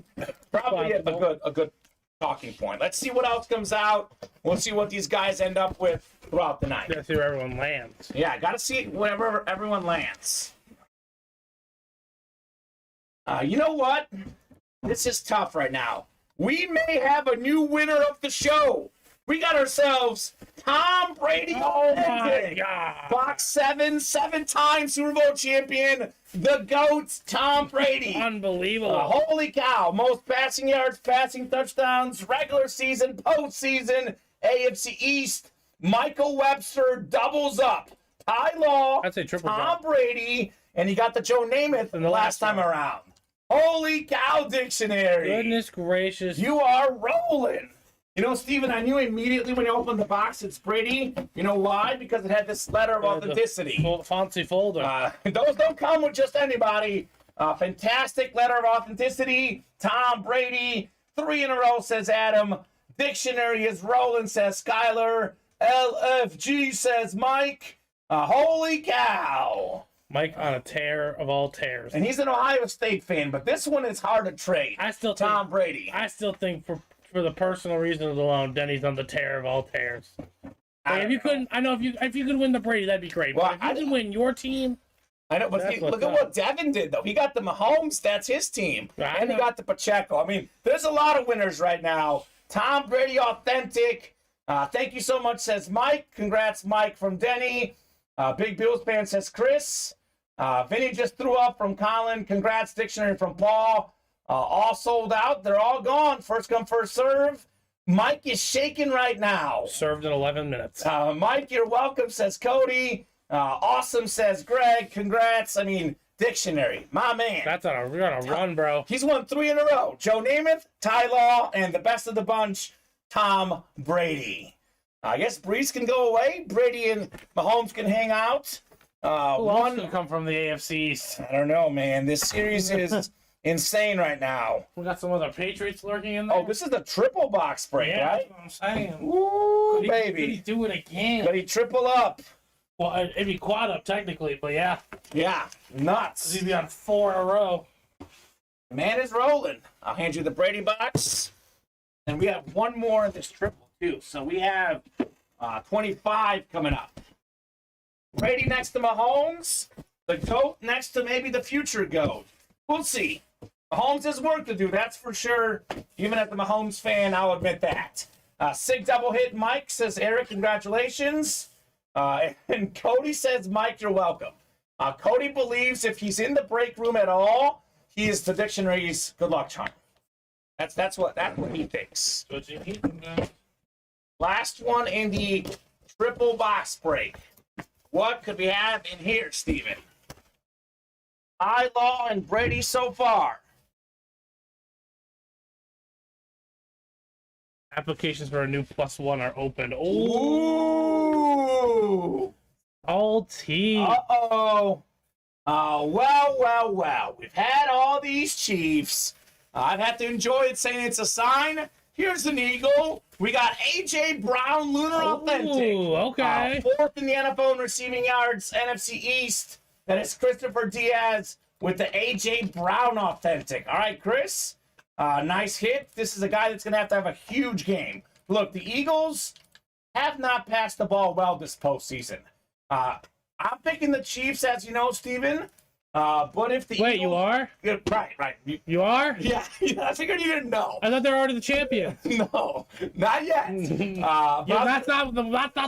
S2: probably a good talking point. Let's see what else comes out. We'll see what these guys end up with throughout the night.
S3: Gotta see where everyone lands.
S2: Yeah, got to see wherever everyone lands. You know what? This is tough right now. We may have a new winner of the show. we got ourselves Tom Brady.
S3: Oh my
S2: authentic.
S3: God.
S2: Box 7, 7-time Super Bowl champion, the GOAT, Tom Brady.
S3: Unbelievable.
S2: Holy cow. Most passing yards, passing touchdowns, regular season, postseason, AFC East. Michael Webster doubles up. Ty Law,
S3: I'd say triple
S2: Tom
S3: jump.
S2: Brady, and you got the Joe Namath
S3: In the
S2: last time
S3: one.
S2: around. Holy cow, dictionary.
S3: Goodness gracious.
S2: You are rolling. You know, Steven, I knew immediately when you opened the box it's Brady. You know why? Because it had this letter of authenticity.
S3: Fancy folder.
S2: Those don't come with just anybody. Fantastic letter of authenticity. Tom Brady. 3 in a row, says Adam. Dictionary is rolling, says Skylar. LFG, says Mike. Holy cow.
S3: Mike on a tear of all tears.
S2: And he's an Ohio State fan, but this one is hard to trade.
S3: I still
S2: Tom Brady.
S3: I still think for the personal reasons alone, Denny's on the tear of all tears. Like, if you could win the Brady, that'd be great.
S2: Well,
S3: But if you could win your team,
S2: I know, but
S3: That's
S2: look
S3: what's
S2: at
S3: up.
S2: what Devin did, though. He got the Mahomes. That's his team.
S3: I
S2: And he
S3: know.
S2: got the Pacheco. I mean, there's a lot of winners right now. Tom Brady, authentic. Thank you so much, says Mike. Congrats, Mike, from Denny. Big Bills fan, says Chris. Vinny just threw up from Colin. Congrats, Dictionary from Paul. All sold out. They're all gone. First come, first serve. Mike is shaking right now.
S3: served in 11 minutes.
S2: Mike, you're welcome, says Cody. Awesome, says Greg. Congrats. I mean, Dictionary, my man.
S3: We're on a run, bro.
S2: He's won 3 in a row. Joe Namath, Ty Law, and the best of the bunch, Tom Brady. I guess Brees can go away. Brady and Mahomes can hang out.
S3: Who else
S2: One,
S3: can come from the AFC East?
S2: I don't know, man. This series is insane right now.
S3: We got some other Patriots lurking in there.
S2: Oh, this is the triple box break,
S3: yeah,
S2: right?
S3: that's what I'm saying.
S2: Ooh,
S3: Could he
S2: baby.
S3: do it again?
S2: But he triple up.
S3: Well, it'd be quad up technically, but yeah,
S2: Yeah, nuts.
S3: he'd be on 4 in a row.
S2: The man is rolling. I'll hand you the Brady box. And we have one more in this triple, too. So we have 25 coming up. Brady next to Mahomes. The GOAT next to maybe the future GOAT. We'll see. Mahomes has work to do, that's for sure. Even as the Mahomes fan, I'll admit that. Sig double hit Mike, says Eric, congratulations. And Cody says, Mike, you're welcome. Cody believes if he's in the break room at all, he is the dictionary's good luck charm. That's what he thinks. Last one in the triple box break. What could we have in here, Steven? Law and Brady so far.
S3: Applications for a new +1 are open.
S2: Ooh.
S3: All T.
S2: Uh-oh. Well. We've had all these Chiefs. I've had to enjoy it saying it's a sign. Here's an Eagle. We got A.J. Brown, Lunar Authentic.
S3: Ooh, okay.
S2: 4th in the NFL in receiving yards, NFC East. That is Christopher Diaz with the A.J. Brown Authentic. All right, Chris. Nice hit. This is a guy that's going to have a huge game. Look, the Eagles have not passed the ball well this postseason. I'm picking the Chiefs, as you know, Steven. But if the
S3: Wait,
S2: Eagles...
S3: you are?
S2: Yeah, right.
S3: You are?
S2: Yeah, I figured you didn't know.
S3: I thought they were already the champion.
S2: No, not yet.
S3: Yeah, that's not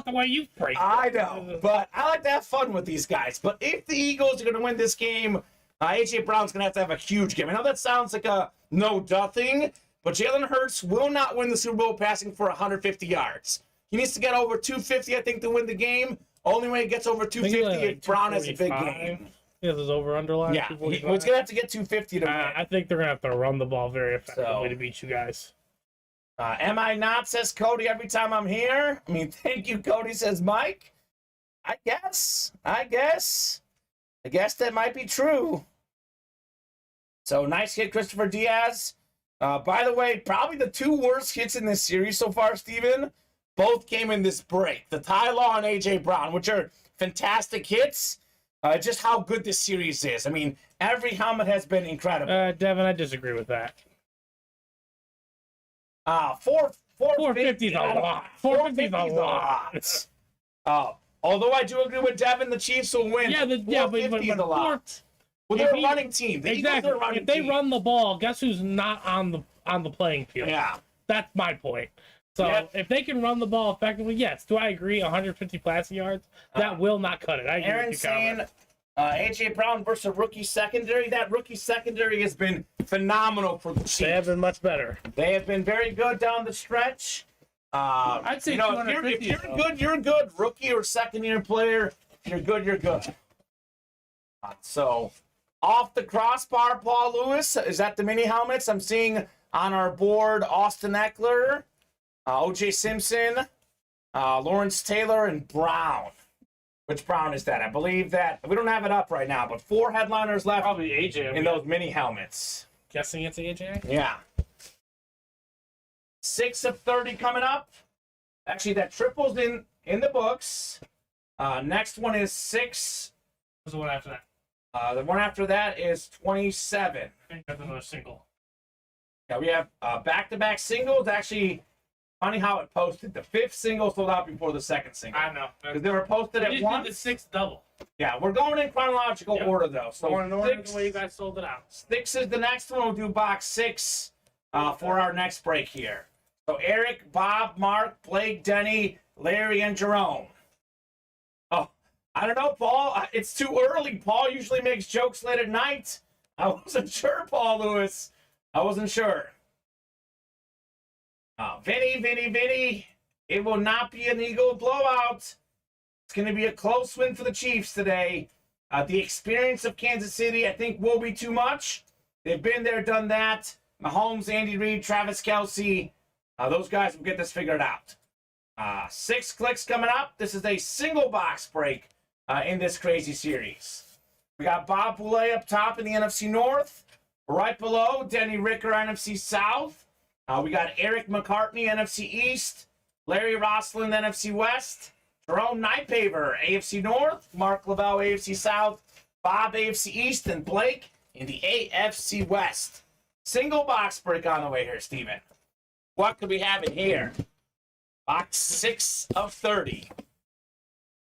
S3: the way you phrase it.
S2: I know, but I like to have fun with these guys. But if the Eagles are going to win this game, A.J. Brown's going to have a huge game. I know that sounds like a no-nothing, but Jalen Hurts will not win the Super Bowl passing for 150 yards. He needs to get over 250, I think, to win the game. Only way he gets over 250 if Brown has a big game.
S3: He has his over-under
S2: Yeah, he's going to have to get 250 to win.
S3: I think they're going to have to run the ball very effectively to beat you guys.
S2: Am I not, says Cody, every time I'm here? I mean, thank you, Cody, says Mike. I guess that might be true. So, nice hit, Christopher Diaz. By the way, probably the 2 worst hits in this series so far, Steven, both came in this break. The Ty Law and A.J. Brown, which are fantastic hits. Just how good this series is. I mean, every helmet has been incredible.
S3: Devin, I disagree with that.
S2: 450
S3: is a lot. 450 is a lot.
S2: Although I do agree with Devin, the Chiefs will win.
S3: Yeah, but
S2: 450 is a lot. Well, they're a running team. The Eagles
S3: Exactly.
S2: are a running
S3: If they
S2: team.
S3: run the ball, guess who's not on the playing field?
S2: Yeah.
S3: That's my point. So if they can run the ball effectively, yes. Do I agree? 150 passing yards, that will not cut it. I agree
S2: Aaron
S3: with you,
S2: saying AJ Brown versus rookie secondary. That rookie secondary has been phenomenal for the Chiefs.
S3: They have been much better.
S2: They have been very good down the stretch.
S3: I'd say
S2: if you're good, you're good. Rookie or second year player, if you're good, you're good. So off the crossbar, Paul Lewis. Is that the mini helmets? I'm seeing on our board Austin Eckler, OJ Simpson, Lawrence Taylor, and Brown. Which Brown is that? I believe that we don't have it up right now, but 4 headliners left.
S3: Probably AJ
S2: in those mini helmets.
S3: Guessing it's AJ.
S2: Yeah. 6 of 30 coming up. Actually, that triples in the books. Next one is 6.
S3: What's the one after that?
S2: The one after that is 27.
S3: I think that's another single.
S2: Yeah, we have back-to-back singles. Actually, funny how it posted. The 5th single sold out before the 2nd single.
S3: I know.
S2: Because they were posted at once.
S3: The 6th double.
S2: Yeah, we're going in chronological order, though. So
S3: Going in order the way you guys sold it out.
S2: 6 is the next one. We'll do box 6 for our next break here. So Eric, Bob, Mark, Blake, Denny, Larry, and Jerome. Oh, I don't know, Paul. It's too early. Paul usually makes jokes late at night. I wasn't sure, Paul Lewis. I wasn't sure. Vinny. It will not be an Eagle blowout. It's going to be a close win for the Chiefs today. The experience of Kansas City, I think, will be too much. They've been there, done that. Mahomes, Andy Reid, Travis Kelce. Those guys will get this figured out. 6 clicks coming up. This is a single box break in this crazy series. We got Bob Boulay up top in the NFC North. Right below, Denny Ricker, NFC South. We got Eric McCartney, NFC East. Larry Rossland, NFC West. Jerome Nightpaver, AFC North. Mark Lavelle, AFC South. Bob, AFC East. And Blake in the AFC West. Single box break on the way here, Steven. What could we have in here? Box 6 of 30.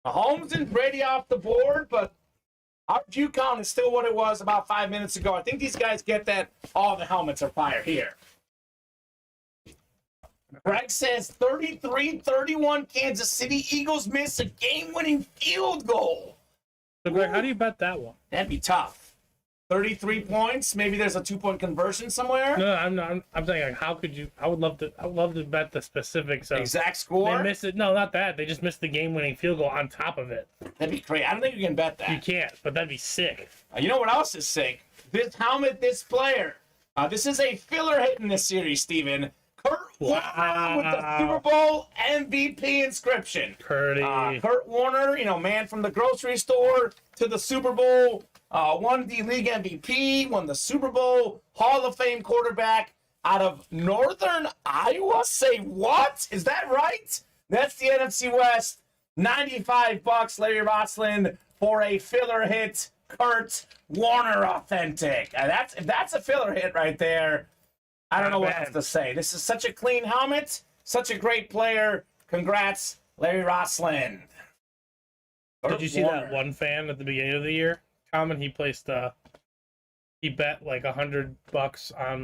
S2: Mahomes and Brady off the board, but our view count is still what it was about 5 minutes ago. I think these guys get that all the helmets are fire here. Greg says 33-31 Kansas City. Eagles miss a game-winning field goal.
S3: So, Greg, how do you bet that one?
S2: That'd be tough. 33 points. Maybe there's a 2-point conversion somewhere.
S3: No, I'm saying, like, how could you? I would love to bet the specifics of
S2: exact score.
S3: They missed it. No, not that. They just missed the game-winning field goal on top of it.
S2: That'd be crazy. I don't think you can bet that.
S3: You can't, but that'd be sick.
S2: You know what else is sick? This helmet, this player. This is a filler hit in this series, Steven. Kurt Warner with the Super Bowl MVP inscription. Kurt Warner, man from the grocery store to the Super Bowl. Won the league MVP, won the Super Bowl, Hall of Fame quarterback out of Northern Iowa. Say what? Is that right? That's the NFC West. $95, Larry Rossland, for a filler hit. Kurt Warner authentic. If that's a filler hit right there, I don't know what else to say. This is such a clean helmet, such a great player. Congrats, Larry Rossland.
S3: Did you see that one fan at the beginning of the year? Kamen, he bet like $100 on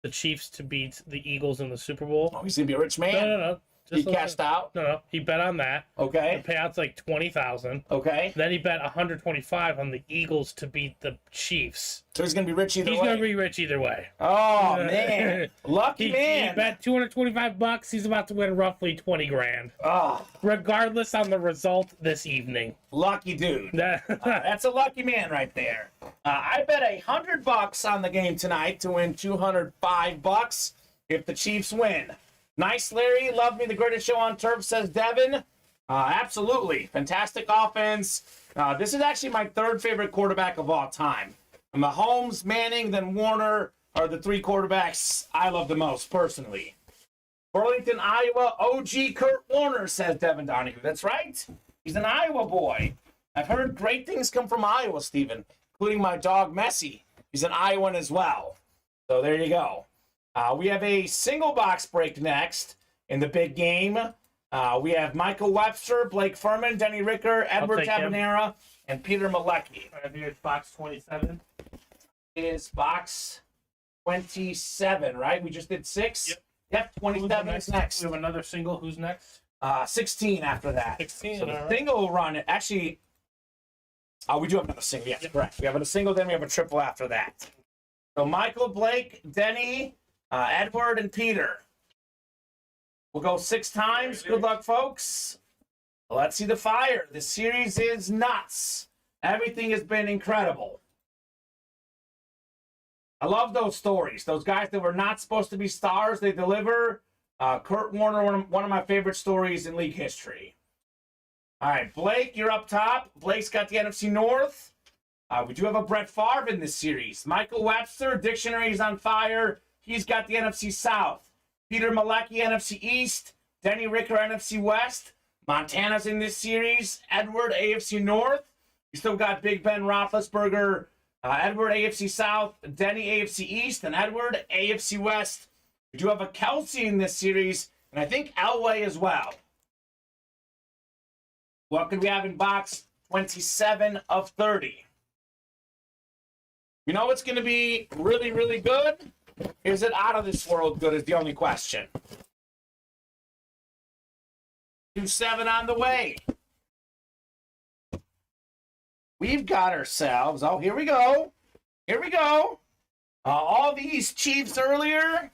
S3: the Chiefs to beat the Eagles in the Super Bowl.
S2: Oh, he's gonna be a rich man.
S3: No.
S2: He cashed out.
S3: No. He bet on that.
S2: Okay.
S3: The payout's like $20,000.
S2: Okay.
S3: Then he bet $125 on the Eagles to beat the Chiefs.
S2: So he's gonna be rich either way.
S3: He's gonna be rich either way.
S2: Oh man, lucky man.
S3: He bet $225. He's about to win roughly $20,000.
S2: Oh.
S3: Regardless on the result this evening.
S2: Lucky dude. That's a lucky man right there. I bet $100 on the game tonight to win $205 if the Chiefs win. Nice, Larry. Love me. The greatest show on turf, says Devin. Absolutely. Fantastic offense. This is actually my 3rd favorite quarterback of all time. Mahomes, Manning, then Warner are the 3 quarterbacks I love the most, personally. Burlington, Iowa, OG Kurt Warner, says Devin Donahue. That's right. He's an Iowa boy. I've heard great things come from Iowa, Stephen, including my dog, Messi. He's an Iowan as well. So there you go. We have a single box break next in the big game. We have Michael Webster, Blake Furman, Denny Ricker, Edward Tabanera, and Peter Malecki.
S3: I think it's box 27.
S2: It is box 27, right? We just did 6?
S3: Yep.
S2: Yep, 27 is next.
S3: We have another single. Who's next?
S2: 16 after that.
S3: 16.
S2: So the
S3: all right.
S2: single run, actually, we do have another single. Yes, correct. We have a single, then we have a triple after that. So Michael, Blake, Denny, Edward, and Peter. We'll go 6 times. Good luck, folks. Let's see the fire. The series is nuts. Everything has been incredible. I love those stories. Those guys that were not supposed to be stars, they deliver. Kurt Warner, one of my favorite stories in league history. All right, Blake, you're up top. Blake's got the NFC North. We do have a Brett Favre in this series. Michael Webster, Dictionary's on fire. He's got the NFC South. Peter Malecki, NFC East. Denny Ricker, NFC West. Montana's in this series. Edward, AFC North. You still got Big Ben Roethlisberger. Edward, AFC South. Denny, AFC East. And Edward, AFC West. We do have a Kelsey in this series. And I think Elway as well. What could we have in box 27 of 30? You know what's going to be really, really good? Is it out of this world good is the only question. 2-7 on the way. We've got ourselves, oh, here we go. Here we go. All these Chiefs earlier.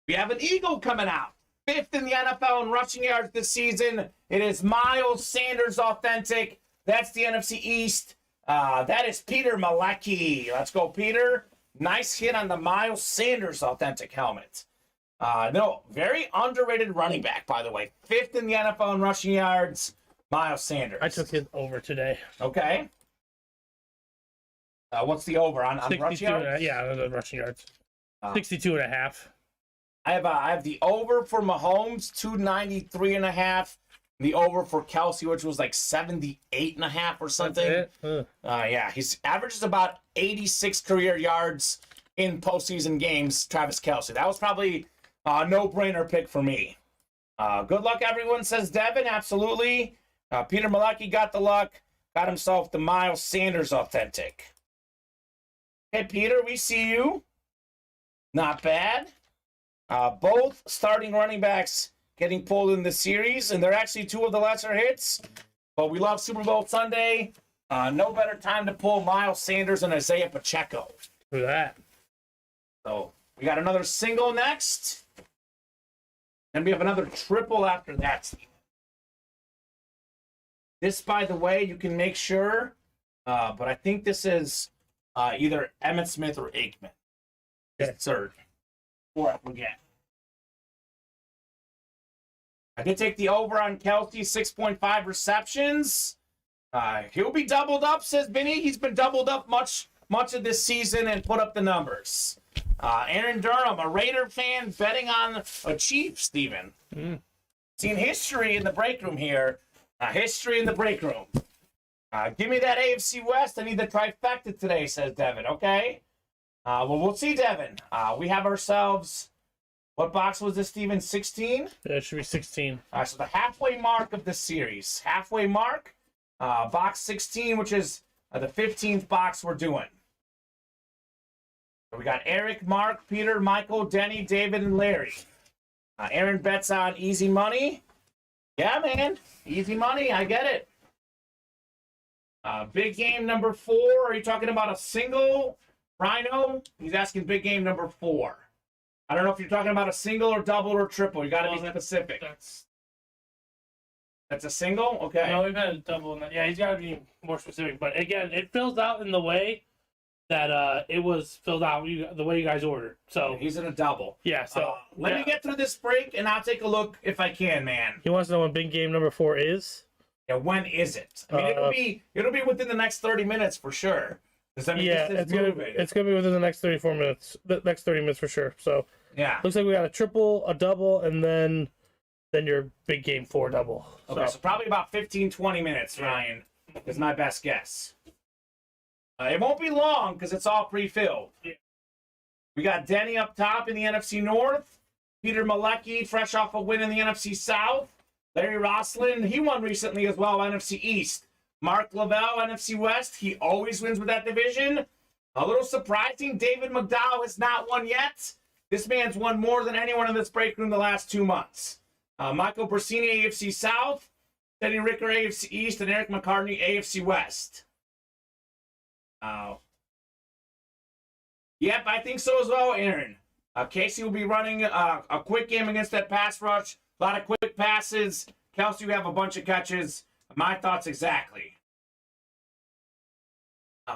S2: We have an Eagle coming out. 5th in the NFL in rushing yards this season. It is Miles Sanders authentic. That's the NFC East. That is Peter Malecki. Let's go, Peter. Nice hit on the Miles Sanders authentic helmet. No, very underrated running back, by the way. 5th in the NFL in rushing yards, Miles Sanders.
S3: I took his over today.
S2: Okay. What's the over on rushing yards?
S3: Yeah, the rushing yards. 62.5.
S2: I have the over for Mahomes, 293.5. The over for Kelsey, which was like 78.5 or something. Yeah, he averages about 86 career yards in postseason games, Travis Kelsey. That was probably a no-brainer pick for me. Good luck, everyone, says Devin. Absolutely. Peter Malecki got the luck. Got himself the Miles Sanders authentic. Hey, Peter, we see you. Not bad. Both starting running backs getting pulled in the series, and they're actually 2 of the lesser hits. But we love Super Bowl Sunday. No better time to pull Miles Sanders and Isaiah Pacheco.
S3: Look at that.
S2: So we got another single next. And we have another triple after that, Steve. This, by the way, you can make sure, but I think this is either Emmitt Smith or Aikman.
S3: Okay.
S2: Third. 4th again. I did take the over on Kelsey, 6.5 receptions. He'll be doubled up, says Vinny. He's been doubled up much of this season and put up the numbers. Aaron Durham, a Raider fan, betting on a Chief, Steven. Seen history in the break room here. History in the break room. Give me that AFC West. I need the trifecta today, says Devin. Okay. Well, we'll see, Devin. We have ourselves... What box was this, Steven? 16?
S3: Yeah, it should be 16.
S2: All right, so the halfway mark of the series. Halfway mark, box 16, which is the 15th box we're doing. So we got Eric, Mark, Peter, Michael, Denny, David, and Larry. Aaron bets on easy money. Yeah, man. Easy money. I get it. Big game number 4. Are you talking about a single, Rhino? He's asking big game number 4. I don't know if you're talking about a single or double or triple. You got to be specific. That's a single? Okay.
S3: No, we've had a double. Yeah, he's got to be more specific. But again, it fills out in the way that it was filled out the way you guys ordered. So
S2: he's in a double.
S3: Yeah. So
S2: let me get through this break, and I'll take a look if I can, man.
S3: He wants to know when big game number 4 is.
S2: Yeah, when is it? I mean, it'll be within the next 30 minutes for sure. I mean,
S3: yeah, it's gonna be within the next 34 minutes. The next 30 minutes for sure. So
S2: yeah,
S3: looks like we got a triple, a double, and then your big game 4 double.
S2: Okay, so probably about 15-20 minutes, Ryan, is my best guess. It won't be long because it's all pre-filled.
S3: Yeah.
S2: We got Denny up top in the NFC North. Peter Malecki, fresh off a win in the NFC South. Larry Roslin, he won recently as well, NFC East. Mark Lavelle, NFC West. He always wins with that division. A little surprising, David McDowell has not won yet. This man's won more than anyone in this break room the last 2 months. Michael Bersini, AFC South. Denny Ricker, AFC East. And Eric McCartney, AFC West. Yep, I think so as well, Aaron. Casey will be running a quick game against that pass rush. A lot of quick passes. Kelsey will have a bunch of catches. My thoughts exactly.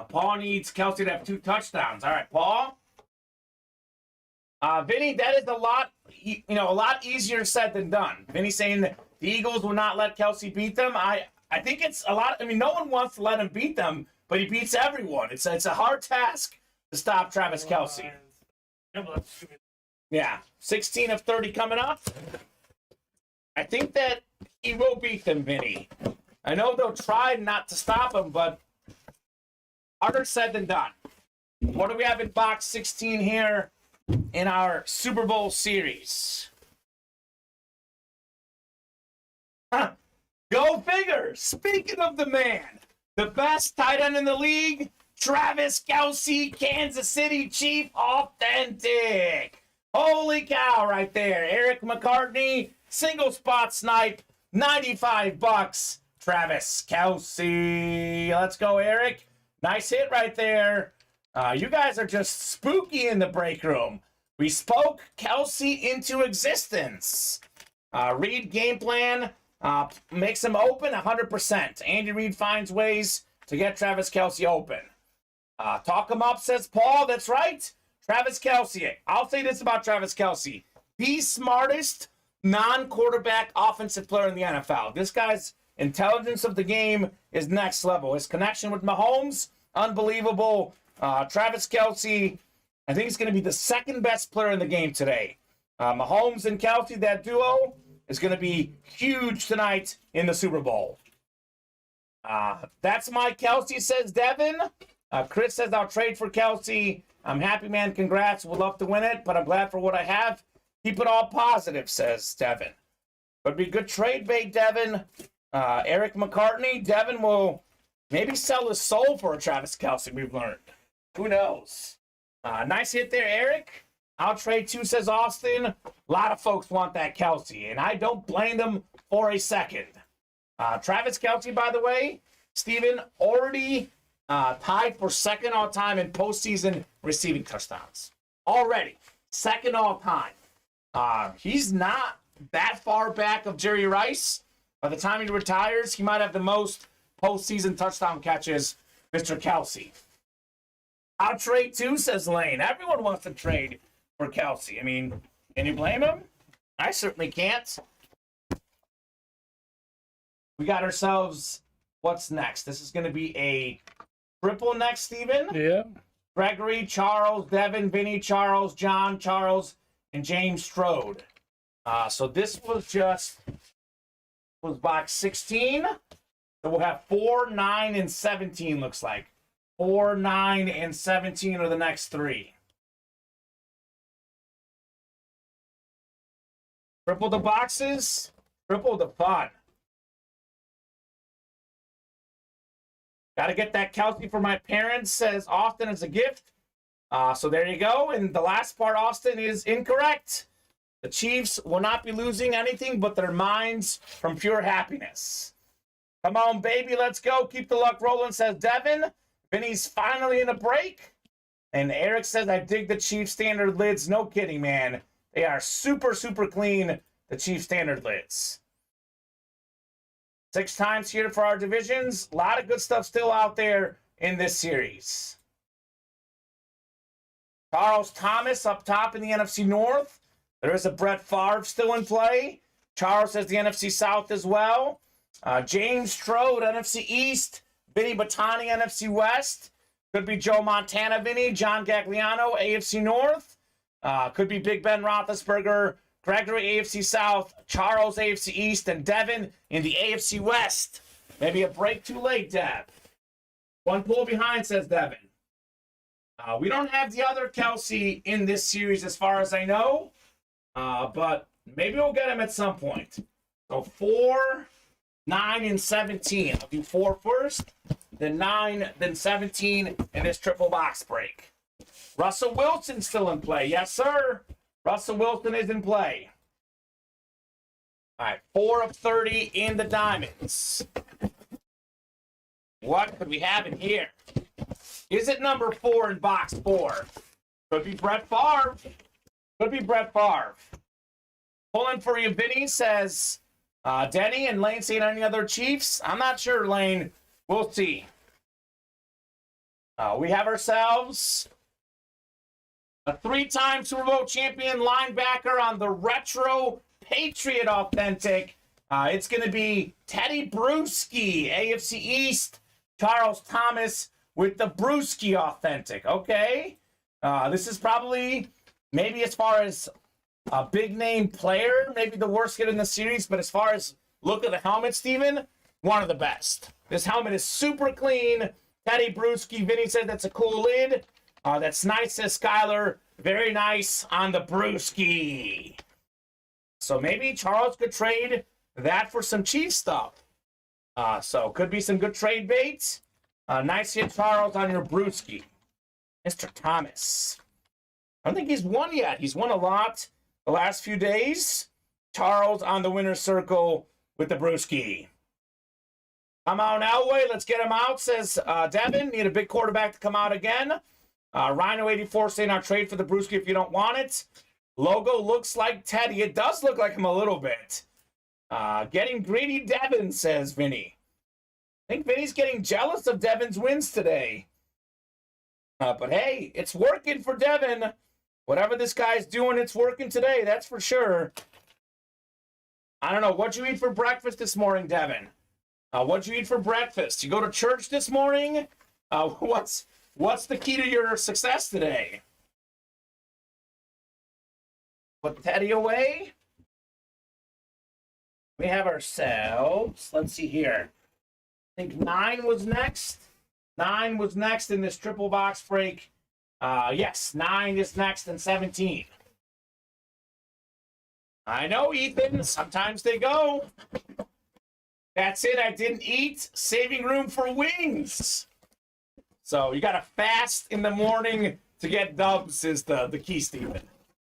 S2: Paul needs Kelsey to have 2 touchdowns. All right, Paul. Vinny, that is a lot easier said than done. Vinny saying that the Eagles will not let Kelsey beat them. I think it's a lot. No one wants to let him beat them, but he beats everyone. It's a hard task to stop Travis Kelsey. Yeah, 16 of 30 coming up. I think that he will beat them, Vinny. I know they'll try not to stop him, but harder said than done. What do we have in box 16 here in our Super Bowl series? Go figure. Speaking of the man, the best tight end in the league, Travis Kelsey, Kansas City Chief Authentic. Holy cow right there. Eric McCartney, single spot snipe, $95. Travis Kelsey. Let's go, Eric. Nice hit right there. You guys are just spooky in the break room. We spoke Kelsey into existence. Reed game plan makes him open 100%. Andy Reid finds ways to get Travis Kelsey open. Talk him up, says Paul. That's right. Travis Kelsey. I'll say this about Travis Kelsey. The smartest non-quarterback offensive player in the NFL. This guy's intelligence of the game is next level. His connection with Mahomes, unbelievable. Travis Kelsey, I think he's going to be the second best player in the game today. Mahomes and Kelsey, that duo, is going to be huge tonight in the Super Bowl. That's my Kelsey, says Devin. Chris says, I'll trade for Kelsey. I'm happy, man. Congrats. Would love to win it, but I'm glad for what I have. Keep it all positive, says Devin. Would be a good trade bait, Devin. Eric McCartney. Devin will maybe sell his soul for a Travis Kelsey, we've learned. Who knows? Nice hit there, Eric. I'll trade too, says Austin. A lot of folks want that Kelsey, and I don't blame them for a second. Travis Kelsey, by the way, Steven, already tied for second all-time in postseason receiving touchdowns. Already. Second all-time. He's not that far back of Jerry Rice. By the time he retires, he might have the most postseason touchdown catches, Mr. Kelsey. I'll trade too, says Lane. Everyone wants to trade for Kelsey. I mean, can you blame him? I certainly can't. We got ourselves, what's next? This is going to be a triple next, Steven.
S3: Yeah.
S2: Gregory, Charles, Devin, Vinny, Charles, John, Charles, and James Strode. So this was box 16. So we'll have 4, 9, and 17, looks like. 4, 9, and 17 are the next 3. Triple the boxes, triple the fun. Got to get that Kelsey for my parents, says Austin, as a gift. So there you go. And the last part, Austin, is incorrect. The Chiefs will not be losing anything but their minds from pure happiness. Come on, baby, let's go. Keep the luck rolling, says Devin. Vinny's finally in a break. And Eric says, I dig the Chiefs standard lids. No kidding, man. They are super, super clean, the Chiefs standard lids. 6 times here for our divisions. A lot of good stuff still out there in this series. Charles Thomas up top in the NFC North. There is a Brett Favre still in play. Charles has the NFC South as well. James Strode, NFC East. Vinny Batani, NFC West. Could be Joe Montana, Vinny. John Gagliano, AFC North. Could be Big Ben Roethlisberger. Gregory, AFC South. Charles, AFC East. And Devin in the AFC West. Maybe a break too late, Dev. 1 pull behind, says Devin. We don't have the other Kelsey in this series as far as I know. But maybe we'll get him at some point. So 4, 9, and 17. I'll do 4 first, then 9, then 17 in this triple box break. Russell Wilson still in play. Yes, sir. Russell Wilson is in play. All right, 4 of 30 in the diamonds. What could we have in here? Is it number 4 in box 4? Could be Brett Favre. Could be Brett Favre. Pulling for you, Vinny, says Denny, and Lane saying any other Chiefs? I'm not sure, Lane. We'll see. We have ourselves a 3-time Super Bowl champion linebacker on the Retro Patriot Authentic. It's going to be Teddy Bruschi, AFC East. Charles Thomas with the Bruschi Authentic. Okay. This is probably, maybe as far as a big name player, maybe the worst hit in the series, but as far as look at the helmet, Steven, one of the best. This helmet is super clean. Teddy Bruschi, Vinny said that's a cool lid. That's nice, says Skyler. Very nice on the Bruschi. So maybe Charles could trade that for some Chiefs stuff. So could be some good trade baits. Nice hit, Charles, on your Bruschi. Mr. Thomas. I don't think he's won yet. He's won a lot the last few days. Charles on the winner's circle with the Bruschi. Come on, Elway. Let's get him out, says Devin. Need a big quarterback to come out again. Rhino84 saying I'll trade for the Bruschi if you don't want it. Logo looks like Teddy. It does look like him a little bit. Getting greedy, Devin, says Vinny. I think Vinny's getting jealous of Devin's wins today. But hey, it's working for Devin. Whatever this guy's doing, it's working today. That's for sure. I don't know. What'd you eat for breakfast this morning, Devin? What'd you eat for breakfast? You go to church this morning? What's the key to your success today? Put Teddy away. We have ourselves, let's see here. I think 9 was next. 9 was next in this triple box break. Yes, 9 is next and 17. I know, Ethan. Sometimes they go. That's it. I didn't eat. Saving room for wings. So you got to fast in the morning to get dubs is the key, Stephen.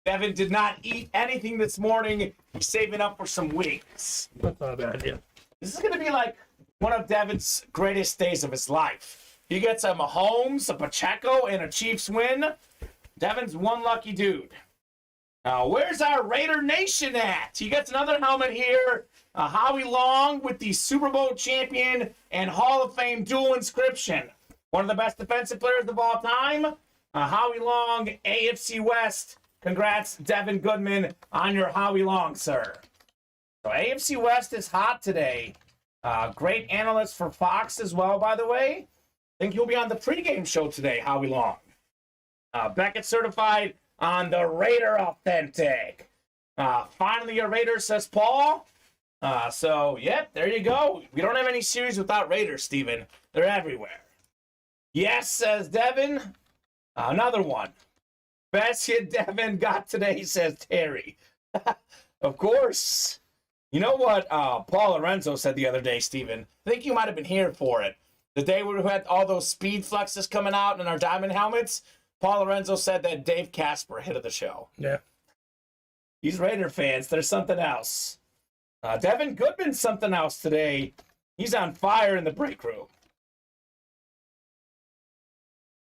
S2: Devin did not eat anything this morning. He's saving up for some wings.
S3: That's not a bad idea.
S2: This is going to be like one of Devin's greatest days of his life. He gets a Mahomes, a Pacheco, and a Chiefs win. Devin's one lucky dude. Now, where's our Raider Nation at? He gets another helmet here. Howie Long with the Super Bowl champion and Hall of Fame dual inscription. One of the best defensive players of all time. Howie Long, AFC West. Congrats, Devin Goodman, on your Howie Long, sir. So AFC West is hot today. Great analyst for Fox as well, by the way. I think he'll be on the pregame show today, Howie Long. Beckett certified on the Raider Authentic. Finally a Raider, says Paul. So, yep, there you go. We don't have any series without Raiders, Steven. They're everywhere. Yes, says Devin. Another one. Best hit Devin got today, says Terry. Of course. You know what Paul Lorenzo said the other day, Steven? I think you might have been here for it. The day we had all those speed fluxes coming out in our diamond helmets, Paul Lorenzo said that Dave Casper hit of the show.
S3: Yeah.
S2: These Raider fans, there's something else. Devin Goodman's something else today. He's on fire in the break room.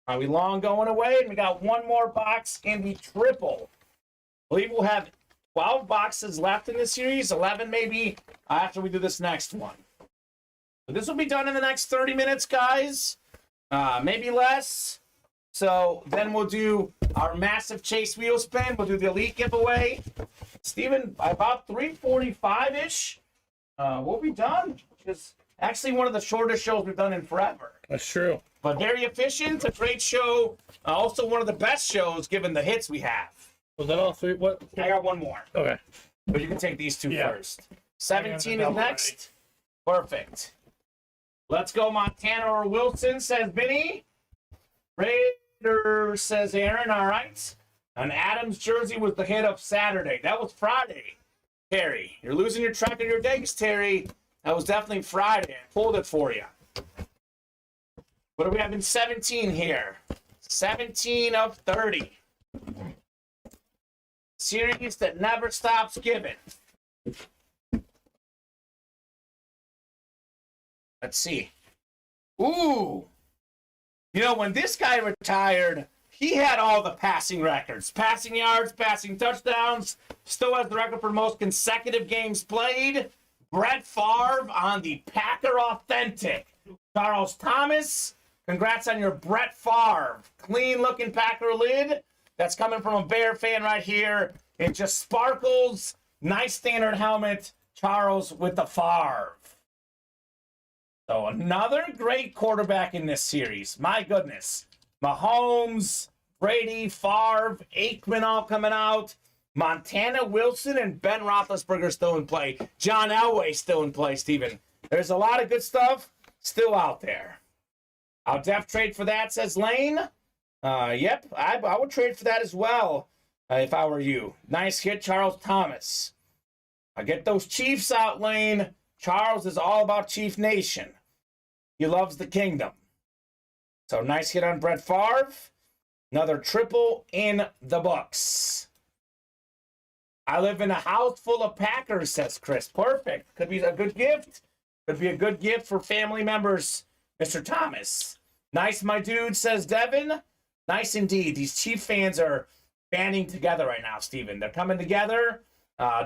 S2: Are we long going away? And we got one more box in the triple. I believe we'll have 12 boxes left in this series, 11 maybe, after we do this next one. So this will be done in the next 30 minutes, guys. Maybe less. So then we'll do our massive chase wheel spin. We'll do the elite giveaway. Steven, by about 3:45-ish, we'll be done. Which is actually one of the shortest shows we've done in forever.
S3: That's true.
S2: But very efficient, a great show. Also one of the best shows given the hits we have.
S3: Was that all 3? What?
S2: I got one more.
S3: Okay.
S2: But you can take these two first. 17 is
S3: double
S2: next. Perfect. Let's go, Montana or Wilson, says Vinny. Raider, says Aaron. All right. An Adams jersey was the hit of Saturday. That was Friday, Terry. You're losing your track of your days, Terry. That was definitely Friday. I pulled it for you. What do we have in 17 here? 17 of 30. Series that never stops giving. Let's see. Ooh. You know, when this guy retired, he had all the passing records. Passing yards, passing touchdowns. Still has the record for most consecutive games played. Brett Favre on the Packer Authentic. Charles Thomas, congrats on your Brett Favre. Clean-looking Packer lid. That's coming from a Bear fan right here. It just sparkles. Nice standard helmet. Charles with the Favre. So another great quarterback in this series. My goodness. Mahomes, Brady, Favre, Aikman all coming out. Montana, Wilson, and Ben Roethlisberger still in play. John Elway still in play, Steven. There's a lot of good stuff still out there. I'll def trade for that, says Lane. Yep, I would trade for that as well if I were you. Nice hit, Charles Thomas. I get those Chiefs out, Lane. Charles is all about Chief Nation. He loves the kingdom. So nice hit on Brett Favre. Another triple in the books. I live in a house full of Packers, says Chris. Perfect. Could be a good gift. Could be a good gift for family members, Mr. Thomas. Nice, my dude, says Devin. Nice indeed. These Chief fans are banding together right now, Steven. They're coming together.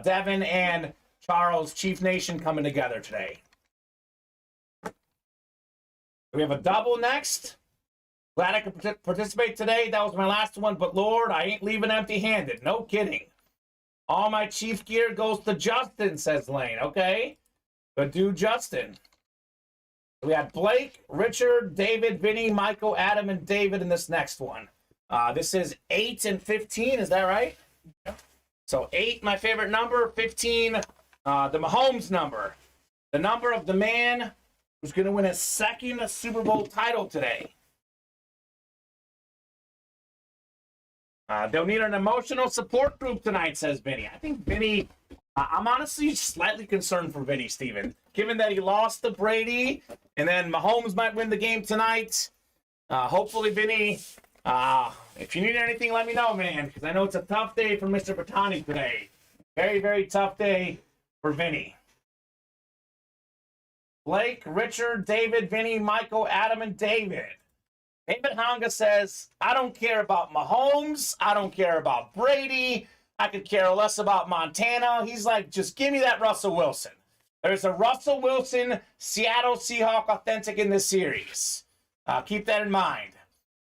S2: Devin and Charles, Chief Nation, coming together today. We have a double next. Glad I could participate today. That was my last one, but Lord, I ain't leaving empty-handed. No kidding. All my Chief gear goes to Justin, says Lane. Okay. Good dude, Justin. We had Blake, Richard, David, Vinny, Michael, Adam, and David in this next one. This is 8 and 15. Is that right? Yep. So 8, my favorite number. 15, the Mahomes number. The number of the man who's going to win his second Super Bowl title today. They'll need an emotional support group tonight, says Vinny. I think Vinny, I'm honestly slightly concerned for Vinny, Steven. Given that he lost to Brady, and then Mahomes might win the game tonight. Hopefully, Vinny, if you need anything, let me know, man, because I know it's a tough day for Mr. Bertani today. Very, very tough day for Vinny. Blake, Richard, David, Vinny, Michael, Adam, and David. David Honga says, I don't care about Mahomes. I don't care about Brady. I could care less about Montana. He's like, just give me that Russell Wilson. There's a Russell Wilson Seattle Seahawk Authentic in this series. Keep that in mind.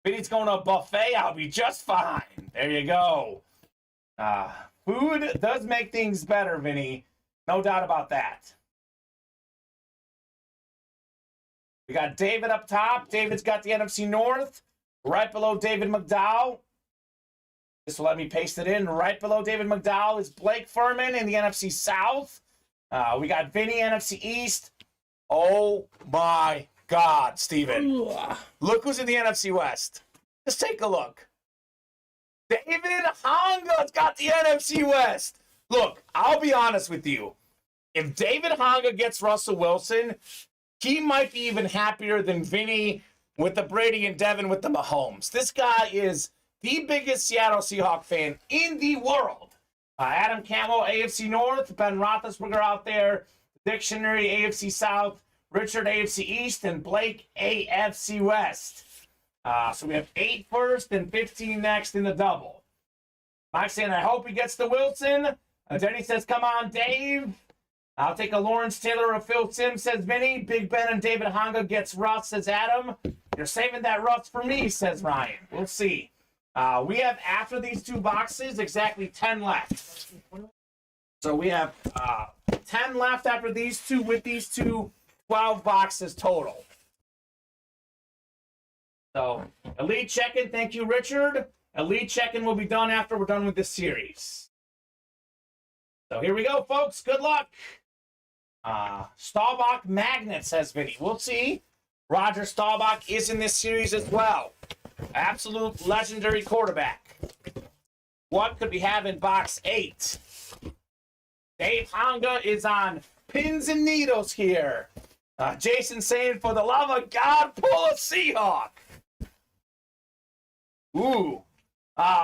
S2: Vinny's going to a buffet. I'll be just fine. There you go. Food does make things better, Vinny. No doubt about that. We got David up top. David's got the NFC North. Right below David McDowell. This will let me paste it in. Right below David McDowell is Blake Furman in the NFC South. We got Vinny, NFC East. Oh, my God, Steven. Look who's in the NFC West. Just take a look. David Honga's got the NFC West. Look, I'll be honest with you. If David Honga gets Russell Wilson, he might be even happier than Vinny with the Brady and Devin with the Mahomes. This guy is the biggest Seattle Seahawks fan in the world. Adam Campbell, AFC North. Ben Roethlisberger out there. Dictionary, AFC South. Richard, AFC East. And Blake, AFC West. So we have 8 first and 15 next in the double. Mike saying, I hope he gets the Wilson. Denny says, come on, Dave. I'll take a Lawrence Taylor or Phil Simms, says Vinny. Big Ben and David Honga gets Russ, says Adam. You're saving that Russ for me, says Ryan. We'll see. We have, after these 2 boxes, exactly 10 left. So we have 10 left after these 2 with these 2, 12 boxes total. So, Elite check-in. Thank you, Richard. Elite check-in will be done after we're done with this series. So here we go, folks. Good luck. Staubach Magnet, says Vinny. We'll see. Roger Staubach is in this series as well. Absolute legendary quarterback. What could we have in box 8? Dave Honga is on pins and needles here. Jason saying, for the love of God, pull a Seahawk. Ooh.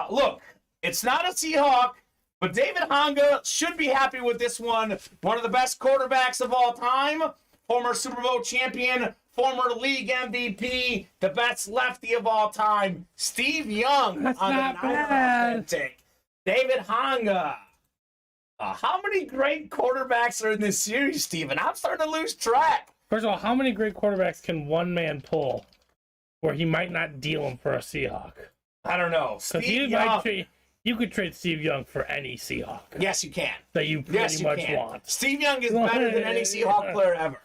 S2: Look, it's not a Seahawk, But David Honga should be happy with this one. One of the best quarterbacks of all time. Former Super Bowl champion, former league MVP, the best lefty of all time, Steve Young.
S3: That's
S2: on
S3: not
S2: the
S3: bad.
S2: Authentic. David Honga. How many great quarterbacks are in this series, Steven? I'm starting to lose track.
S3: First of all, how many great quarterbacks can one man pull where he might not deal him for a Seahawk?
S2: I don't know.
S3: Because you could trade Steve Young for any Seahawk.
S2: Yes, you can.
S3: That you pretty much want.
S2: Steve Young is better than any Seahawk player ever.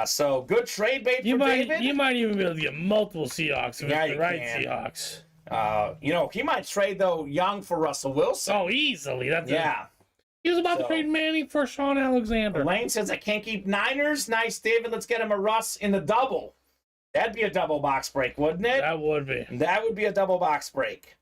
S2: So good trade bait for David.
S3: You might even be able to get multiple Seahawks if it's the right
S2: can.
S3: Seahawks.
S2: He might trade though Young for Russell Wilson.
S3: Oh, easily.
S2: Yeah.
S3: He was about to trade Manning for Sean Alexander.
S2: Lane says I can't keep Niners. Nice, David. Let's get him a Russ in the double. That'd be a double box break, wouldn't it?
S3: That would be.
S2: That would be a double box break.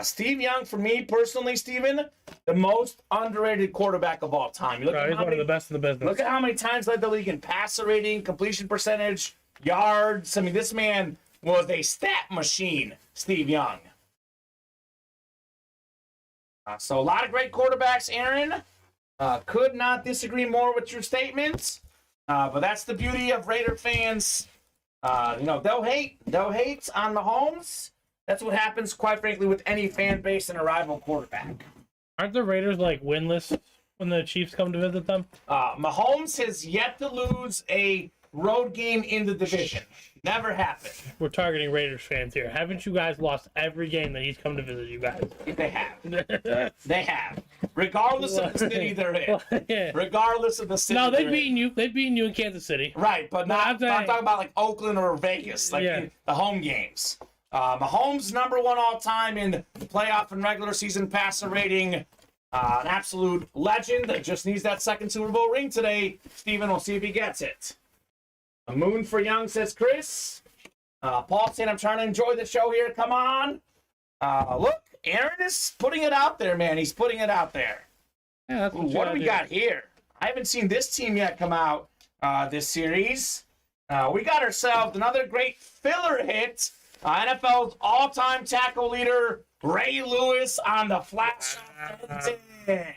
S2: Steve Young, for me personally, Steven, the most underrated quarterback of all time. You look at
S3: He's one of the best in the business.
S2: Look at how many times led the league in passer rating, completion percentage, yards. I mean, this man was a stat machine, Steve Young. So a lot of great quarterbacks, Aaron. Could not disagree more with your statements. But that's the beauty of Raider fans. They'll hate on Mahomes. That's what happens, quite frankly, with any fan base and a rival quarterback.
S3: Aren't the Raiders like winless when the Chiefs come to visit them?
S2: Mahomes has yet to lose a road game in the division. Never happened.
S3: We're targeting Raiders fans here. Haven't you guys lost every game that he's come to visit you guys?
S2: They have. They have. Regardless of the city they're in.
S3: Yeah.
S2: Regardless of the city.
S3: No, they've beaten you. They've beaten you in Kansas City.
S2: Right, but I'm talking about like Oakland or Vegas, like the home games. Mahomes number one all time in playoff and regular season passer rating. An absolute legend that just needs that second Super Bowl ring today. Steven, we'll see if he gets it. A moon for Young, says Chris. Paul saying, I'm trying to enjoy the show here. Come on. Look, Aaron is putting it out there, man. He's putting it out there.
S3: Yeah, that's
S2: what do we got here? I haven't seen this team yet come out this series. We got ourselves another great filler hit. NFL's all-time tackle leader, Ray Lewis, on the flat shot.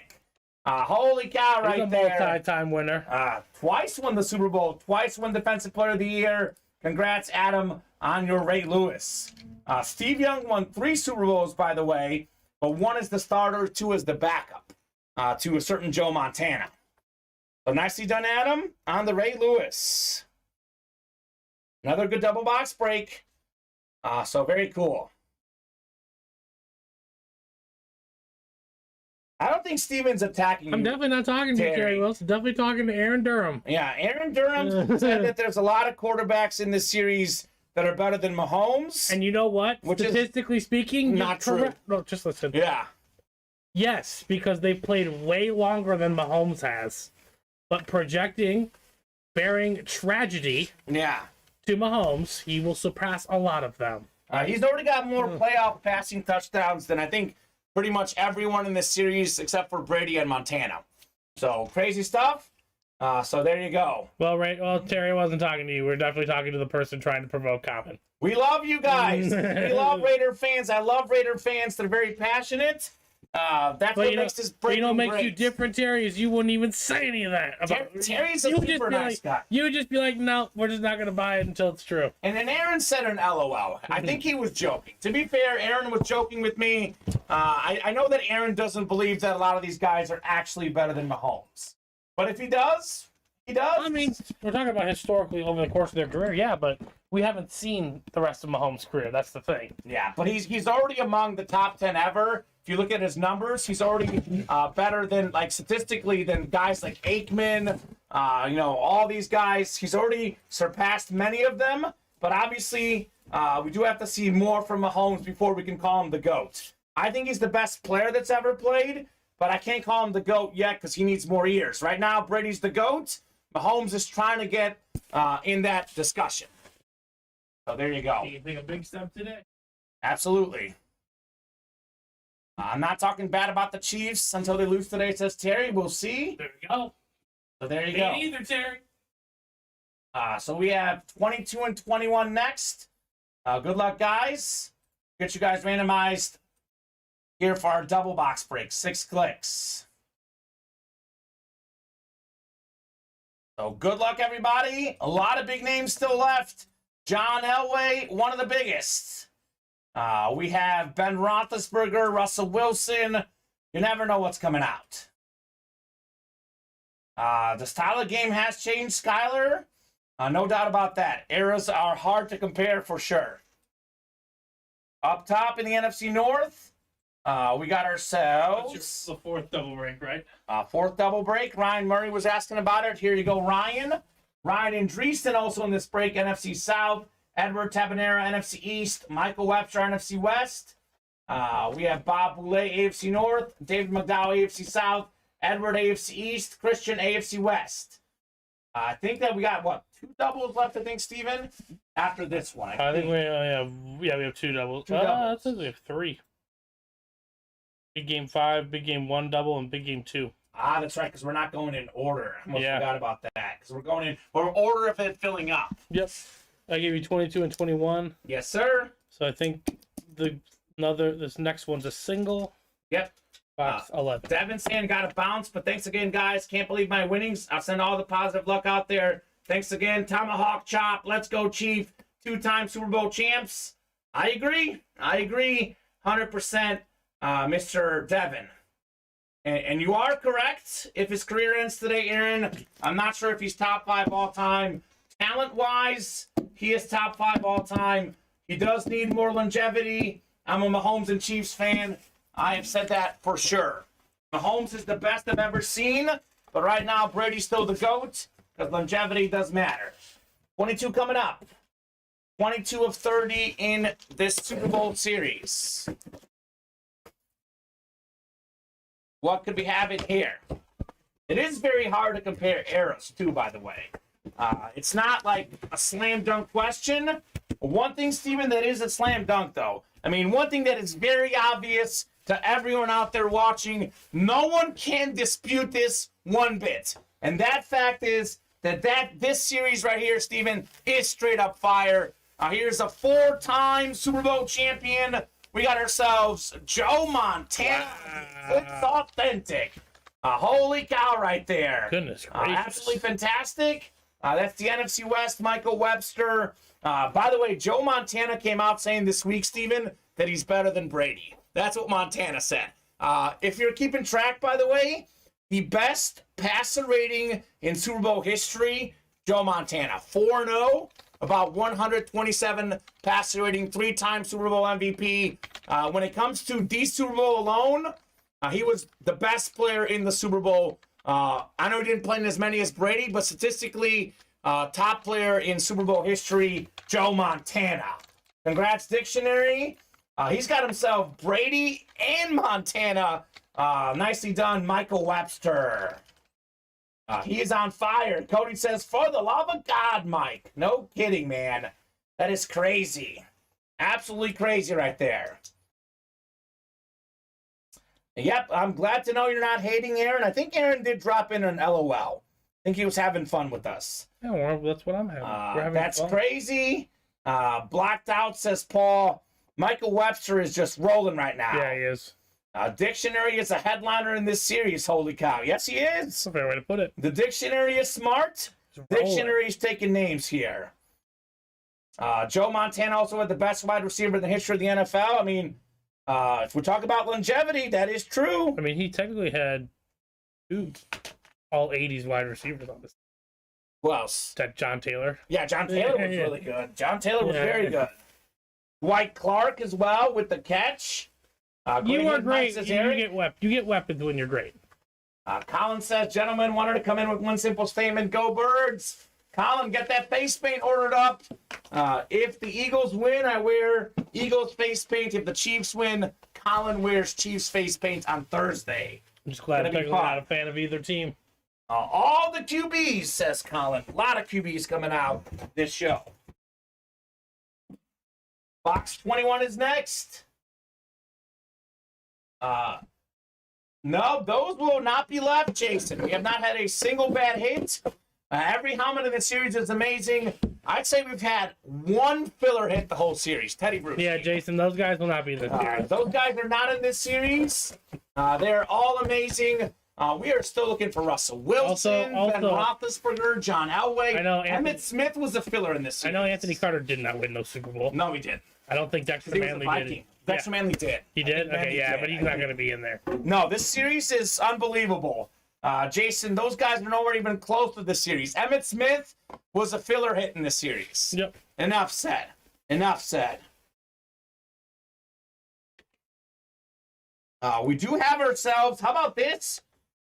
S2: Holy cow, right there.
S3: He's a multi-time winner.
S2: Twice won the Super Bowl, twice won Defensive Player of the Year. Congrats, Adam, on your Ray Lewis. Steve Young won 3 Super Bowls, by the way, but 1 as the starter, 2 as the backup to a certain Joe Montana. So nicely done, Adam, on the Ray Lewis. Another good double box break. So very cool. I don't think Steven's attacking you.
S3: I'm definitely not talking to you, Terry Wilson. Definitely talking to Aaron Durham.
S2: Yeah, Aaron Durham said that there's a lot of quarterbacks in this series that are better than Mahomes.
S3: And you know what? Statistically speaking,
S2: not true.
S3: No, just listen.
S2: Yeah.
S3: Yes, because they've played way longer than Mahomes has. But projecting, bearing tragedy to Mahomes, he will surpass a lot of them.
S2: He's already got more playoff passing touchdowns than I think pretty much everyone in this series except for Brady and Montana. So crazy stuff. So there you go.
S3: Well, Terry wasn't talking to you. We're definitely talking to the person trying to provoke Kamen.
S2: We love you guys. We love Raider fans. I love Raider fans. They're very passionate. That's what makes this break.
S3: You know, makes you different, Terry, is you wouldn't even say any of that.
S2: Terry's a super nice guy.
S3: You would just be like, no, we're just not going to buy it until it's true.
S2: And then Aaron said an LOL. I think he was joking. To be fair, Aaron was joking with me. I know that Aaron doesn't believe that a lot of these guys are actually better than Mahomes. But if he does, he does.
S3: I mean, we're talking about historically over the course of their career, yeah, but we haven't seen the rest of Mahomes' career. That's the thing.
S2: Yeah, but he's already among the top 10 ever. If you look at his numbers, he's already better than, like, statistically, than guys like Aikman, all these guys. He's already surpassed many of them, but obviously we do have to see more from Mahomes before we can call him the GOAT. I think he's the best player that's ever played, but I can't call him the GOAT yet because he needs more years. Right now, Brady's the GOAT. Mahomes is trying to get in that discussion. So there you go.
S3: You think a big step today?
S2: Absolutely. I'm not talking bad about the Chiefs until they lose today, says Terry. We'll see.
S3: There we go.
S2: So there you go.
S3: Me neither, Terry.
S2: So we have 22 and 21 next. Good luck, guys. Get you guys randomized here for our double box break. 6 clicks. So good luck, everybody. A lot of big names still left. John Elway, one of the biggest. We have Ben Roethlisberger, Russell Wilson. You never know what's coming out. The style of game has changed, Skyler. No doubt about that. Eras are hard to compare for sure. Up top in the NFC North, we got ourselves
S3: the fourth double break, right?
S2: fourth double break. Ryan Murray was asking about it. Here you go, Ryan. Ryan Andreessen also in this break, NFC South. Edward Tabanera, NFC East. Michael Webster, NFC West. We have Bob Boulay, AFC North. David McDowell, AFC South. Edward, AFC East. Christian, AFC West. I think that we got, what, 2 doubles left, I think, Steven? After this one.
S3: I think we have 2 doubles. That says we have 3. Big game 5, big game 1 double, and big game 2.
S2: That's right, because we're not going in order. I almost forgot about that. Because we're going in order of it filling up.
S3: Yep. I gave you 22 and 21.
S2: Yes, sir.
S3: So I think this next one's a single.
S2: Yep.
S3: Box 11.
S2: Devin saying got a bounce, but thanks again, guys. Can't believe my winnings. I'll send all the positive luck out there. Thanks again. Tomahawk Chop. Let's go, Chief. 2-time Super Bowl champs. I agree. 100%, Mr. Devin. And you are correct. If his career ends today, Aaron, I'm not sure if he's top 5 all time. Talent-wise, he is top 5 all time. He does need more longevity. I'm a Mahomes and Chiefs fan. I have said that for sure. Mahomes is the best I've ever seen, but right now Brady's still the GOAT because longevity does matter. 22 coming up. 22 of 30 in this Super Bowl series. What could we have in here? It is very hard to compare eras, too, by the way. It's not like a slam dunk question. One thing, Steven, that is a slam dunk, though. I mean, one thing that is very obvious to everyone out there watching, no one can dispute this one bit. And that fact is that this series right here, Steven, is straight up fire. Here's a 4-time Super Bowl champion. We got ourselves Joe Montana. Wow. It's authentic. Holy cow right there.
S3: Goodness gracious.
S2: Absolutely fantastic. That's the NFC West, Michael Webster. By the way, Joe Montana came out saying this week, Steven, that he's better than Brady. That's what Montana said. If you're keeping track, by the way, the best passer rating in Super Bowl history, Joe Montana. 4-0, about 127 passer rating, 3-time Super Bowl MVP. When it comes to the Super Bowl alone, he was the best player in the Super Bowl. I know he didn't play in as many as Brady, but statistically, top player in Super Bowl history, Joe Montana. Congrats, Dictionary. He's got himself Brady and Montana. Nicely done, Michael Webster. He is on fire. Cody says, for the love of God, Mike. No kidding, man. That is crazy. Absolutely crazy right there. Yep, I'm glad to know you're not hating Aaron. I think Aaron did drop in an LOL. I think he was having fun with us.
S3: Yeah, well, that's what I'm having. We're having
S2: that's
S3: fun.
S2: Crazy. Blacked out, says Paul. Michael Webster is just rolling right now.
S3: Yeah, he is.
S2: Dictionary is a headliner in this series. Holy cow. Yes, he is.
S3: That's a fair way to put it.
S2: The Dictionary is smart. Dictionary is taking names here. Joe Montana also had the best wide receiver in the history of the NFL. I mean, if we talk about longevity, that is true.
S3: I mean, he technically had 2 all 80s wide receivers on this.
S2: Who else?
S3: That John Taylor.
S2: Yeah, John Taylor was really good. John Taylor was very good. Dwight Clark as well with the catch.
S3: You are great. You get weapons when you're great.
S2: Colin says, gentlemen, wanted to come in with one simple statement. Go Birds. Colin, get that face paint ordered up. If the Eagles win, I wear Eagles face paint. If the Chiefs win, Colin wears Chiefs face paint on Thursday.
S3: I'm just glad I'm not a fan of either team.
S2: All the QBs, says Colin. A lot of QBs coming out this show. Box 21 is next. No, those will not be left, Jason. We have not had a single bad hit. Every helmet in the series is amazing. I'd say we've had one filler hit the whole series. Teddy Bruce.
S3: Yeah, Jason, those guys will not be in the series.
S2: Those guys are not in this series. They're all amazing. We are still looking for Russell Wilson, Ben Roethlisberger, John Elway.
S3: I know
S2: Emmett Smith was a filler in this series.
S3: I know Anthony Carter did not win no Super Bowl.
S2: No, he did.
S3: I don't think Dexter Manley did.
S2: Dexter Manley did.
S3: He did? Okay, yeah, but he's not going to be in there.
S2: No, this series is unbelievable. Jason, those guys are nowhere even close to this series. Emmett Smith was a filler hit in this series.
S3: Yep.
S2: Enough said. Enough said. We do have ourselves, how about this?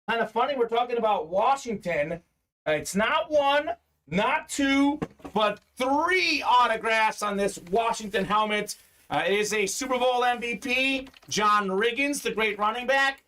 S2: Kind of funny, we're talking about Washington. It's not one, not two, but 3 autographs on this Washington helmet. It is a Super Bowl MVP, John Riggins, the great running back.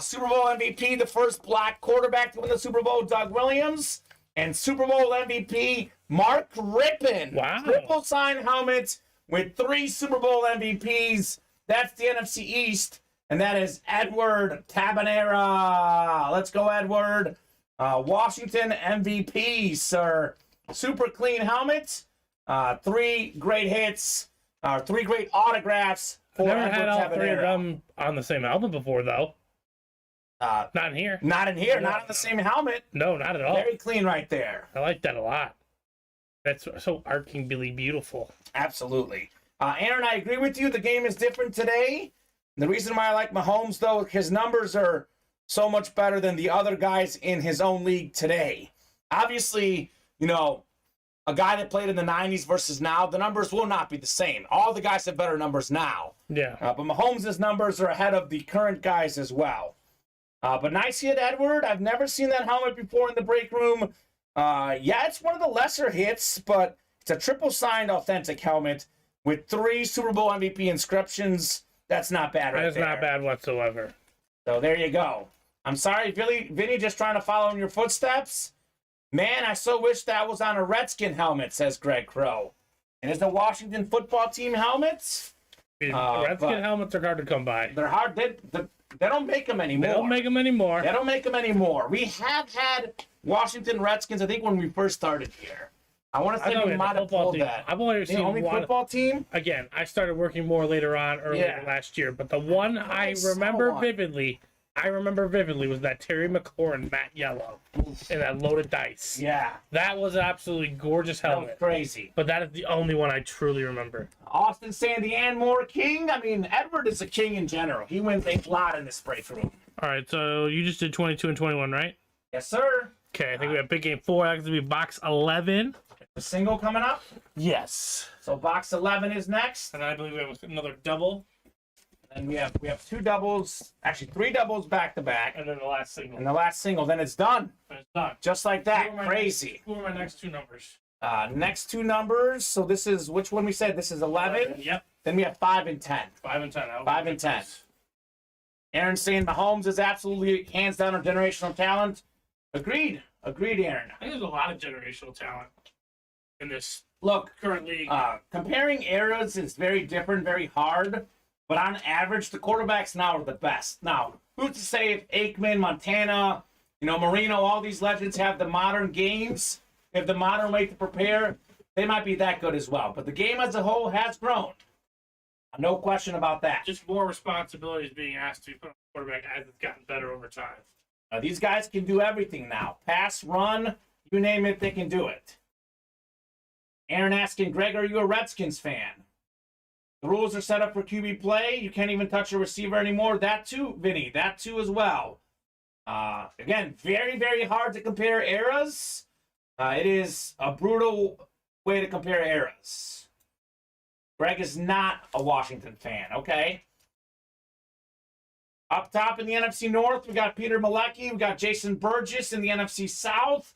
S2: Super Bowl MVP, the first black quarterback to win the Super Bowl, Doug Williams. And Super Bowl MVP, Mark Rippon.
S3: Wow.
S2: Triple sign helmet with 3 Super Bowl MVPs. That's the NFC East. And that is Edward Tabanera. Let's go, Edward. Washington MVP, sir. Super clean helmet. 3 great hits. 3 great autographs for
S3: Never
S2: Edward
S3: had all 3 of
S2: Tabanera.
S3: them on the same album before, though. Not in here.
S2: Not in here. Not on the same helmet.
S3: No, not at all.
S2: Very clean right there.
S3: I like that a lot. That's so archingly beautiful.
S2: Absolutely. Aaron, I agree with you. The game is different today. The reason why I like Mahomes, though, his numbers are so much better than the other guys in his own league today. Obviously, you know, a guy that played in the 90s versus now, the numbers will not be the same. All the guys have better numbers now.
S3: Yeah.
S2: But Mahomes' numbers are ahead of the current guys as well. But nice hit, Edward. I've never seen that helmet before in the break room. Yeah, it's one of the lesser hits, but it's a triple signed authentic helmet with 3 Super Bowl MVP inscriptions. That's not bad right there.
S3: That's not bad whatsoever.
S2: So there you go. I'm sorry, Vinny, just trying to follow in your footsteps. Man, I so wish that was on a Redskin helmet, says Greg Crow. And is the Washington football team helmets?
S3: Redskin helmets are hard to come by.
S2: They're hard. They don't make them anymore.
S3: They don't make them anymore.
S2: They don't make them anymore. We have had Washington Redskins, I think, when we first started here. I want to say we might have pulled that.
S3: I've only seen
S2: only
S3: one
S2: football team.
S3: Again, I started working more later on, earlier last year. But the one I remember vividly was that Terry McLaurin matte yellow and that loaded dice.
S2: Yeah,
S3: that was an absolutely gorgeous
S2: that
S3: helmet.
S2: was crazy.
S3: But that is the only one I truly remember.
S2: Austin Sandy and more king. I mean, Edward is a king in general. He wins a lot in this break room.
S3: All right, so you just did 22 and 21, right?
S2: Yes, sir.
S3: Okay, I think we have big game 4. That's going to be box 11.
S2: The single coming up.
S3: Yes.
S2: So box 11 is next.
S3: And I believe we have another double.
S2: And we have 2 doubles, actually 3 doubles back to back.
S3: And then the last single.
S2: And the last single, then it's done.
S3: And it's done.
S2: Just like that. Crazy.
S3: Who are my next 2 numbers?
S2: Next 2 numbers. So this is, which one we said? This is 11.
S3: Yep.
S2: Then we have 5 and 10.
S3: 5 and 10.
S2: 5 and 10. Aaron saying Mahomes is absolutely hands down a generational talent. Agreed. Agreed, Aaron.
S3: I think there's a lot of generational talent in this current league.
S2: Comparing eras is very different, very hard. But on average, the quarterbacks now are the best. Now, who's to say if Aikman, Montana, Marino, all these legends have the modern games, have the modern way to prepare, they might be that good as well. But the game as a whole has grown. No question about that.
S3: Just more responsibilities being asked to be put on the quarterback as it's gotten better over time.
S2: These guys can do everything now. Pass, run, you name it, they can do it. Aaron asking, Greg, are you a Redskins fan? The rules are set up for QB play. You can't even touch a receiver anymore. That too, Vinny. That too as well. Again, very, very hard to compare eras. It is a brutal way to compare eras. Greg is not a Washington fan, okay? Up top in the NFC North, we got Peter Malecki. We got Jason Burgess in the NFC South.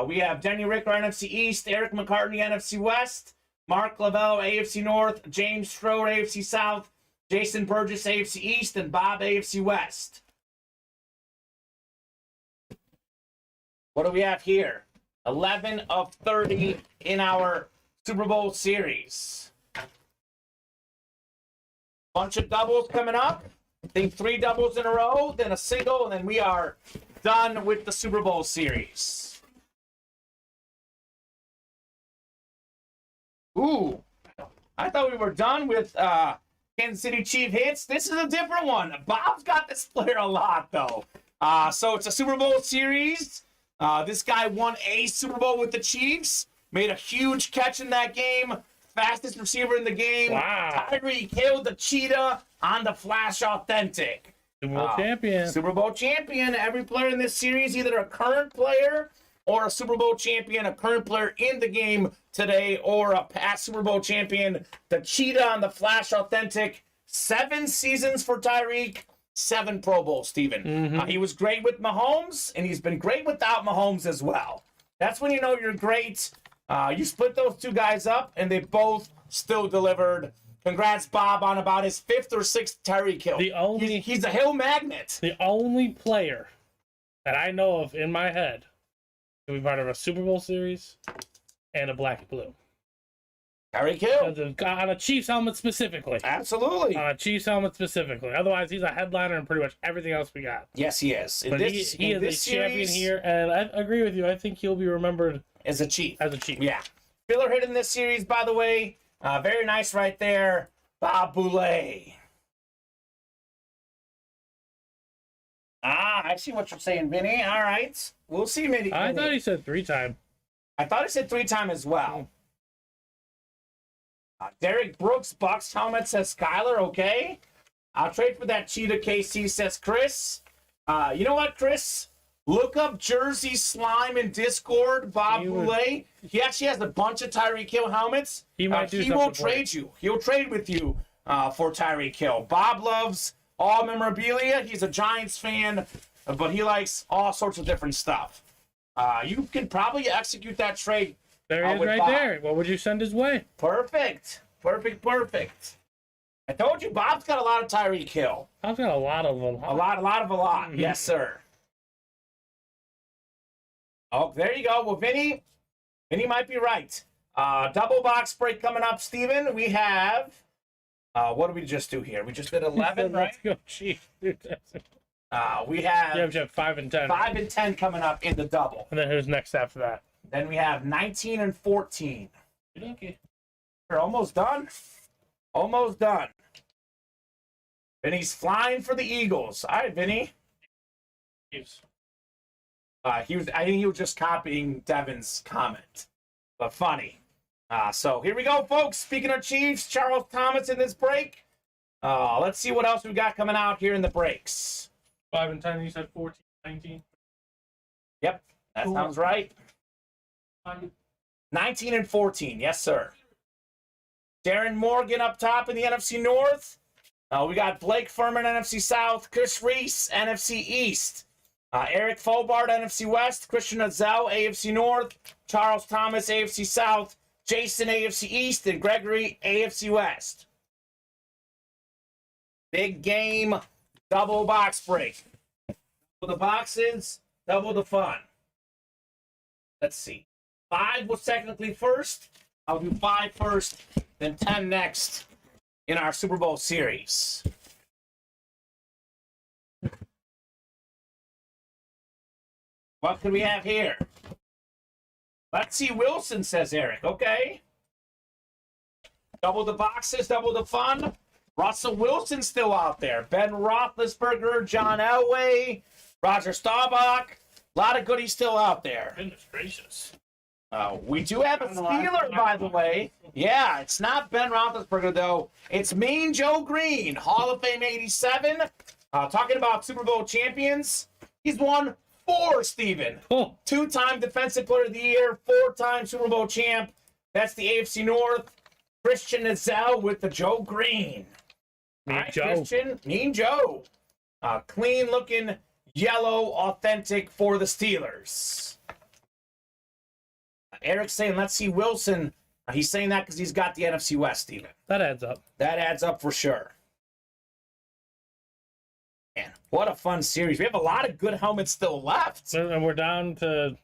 S2: We have Denny Ricker, NFC East. Eric McCartney, NFC West. Mark Lavelle, AFC North. James Strode, AFC South. Jason Burgess, AFC East. And Bob, AFC West. What do we have here? 11 of 30 in our Super Bowl series. Bunch of doubles coming up. I think 3 doubles in a row, then a single, and then we are done with the Super Bowl series. Ooh, I thought we were done with Kansas City Chief hits. This is a different one. Bob's got this player a lot, though. So it's a Super Bowl series. This guy won a Super Bowl with the Chiefs. Made a huge catch in that game. Fastest receiver in the game.
S3: Wow.
S2: Tyreek Hill, the cheetah, on the Flash Authentic.
S3: Super Bowl champion.
S2: Super Bowl champion. Every player in this series, either a current player or a Super Bowl champion, a current player in the game today, or a past Super Bowl champion. The cheetah on the Flash Authentic. 7 seasons for Tyreek, 7 Pro Bowls, Steven. He was great with Mahomes, and he's been great without Mahomes as well. That's when you know you're great. You split those 2 guys up, and they both still delivered. Congrats, Bob, on about his 5th or 6th Tyreek Hill. He's a Hill magnet.
S3: The only player that I know of in my head to be part of a Super Bowl series and a black and blue.
S2: Tyreek Hill.
S3: On a Chiefs helmet specifically.
S2: Absolutely.
S3: On a Chiefs helmet specifically. Otherwise, he's a headliner in pretty much everything else we got.
S2: Yes, he is.
S3: But he is a champion here, and I agree with you. I think he'll be remembered
S2: as a Chief.
S3: Yeah.
S2: Filler hit in this series, by the way. Very nice right there. Bob Boulay. I see what you're saying, Vinny. All right. We'll see, Vinny.
S3: I thought he said 3-time.
S2: I thought he said 3-time as well. Derek Brooks, Bucks helmet, says Skyler. Okay. I'll trade for that cheetah, KC, says Chris. You know what, Chris? Look up Jersey Slime in Discord, Bob Boulay. He actually has a bunch of Tyreek Hill helmets.
S3: He might do
S2: He will trade you. He'll trade with you for Tyreek Hill. Bob loves all memorabilia. He's a Giants fan, but he likes all sorts of different stuff. You can probably execute that trade.
S3: There he is right
S2: Bob.
S3: there. What would you send his way?
S2: Perfect. Perfect. I told you, Bob's got a lot of Tyreek Hill.
S3: I've got a lot of them.
S2: A lot. Yes, sir. Oh, there you go. Well, Vinny might be right. Double box break coming up, Steven. We have, what did we just do here? We just did 11, right?
S3: Let's go, Chief.
S2: We have...
S3: Yeah, we have 5 and 10.
S2: 5 and 10 coming up in the double.
S3: And then who's next after that?
S2: Then we have 19 and 14.
S3: Okay.
S2: We're almost done. Almost done. Vinny's flying for the Eagles. All right, Vinny. I think he was just copying Devin's comment, but funny. So here we go, folks. Speaking of Chiefs, Charles Thomas in this break. Let's see what else we got coming out here in the breaks.
S3: 5 and 10. You said 14, 19.
S2: Yep, that sounds right. 19 and 14, yes, sir. Darren Morgan up top in the NFC North. We got Blake Furman, NFC South. Chris Reese, NFC East. Eric Fobart, NFC West. Christian Azel, AFC North. Charles Thomas, AFC South. Jason, AFC East. And Gregory, AFC West. Big game, double box break. Double the boxes, double the fun. Let's see. 5 was technically first. I'll do 5 first, then 10 next in our Super Bowl series. What could we have here? Let's see. Wilson, says Eric. Okay. Double the boxes, double the fun. Russell Wilson still out there. Ben Roethlisberger, John Elway, Roger Staubach. A lot of goodies still out there.
S3: Goodness gracious.
S2: We do have a Steeler, by the way. Yeah, it's not Ben Roethlisberger, though. It's Mean Joe Green, Hall of Fame 87. Talking about Super Bowl champions. He's won 4, Steven.
S3: Oh.
S2: 2-time Defensive Player of the Year, 4-time Super Bowl champ. That's the AFC North. Christian Azel with the Joe Green.
S3: Mean Joe.
S2: Christian, Mean Joe. Clean-looking yellow authentic for the Steelers. Eric's saying, let's see Wilson. He's saying that because he's got the NFC West, Steven.
S3: That adds up.
S2: That adds up for sure. Man, what a fun series. We have a lot of good helmets still left.
S3: And we're down to...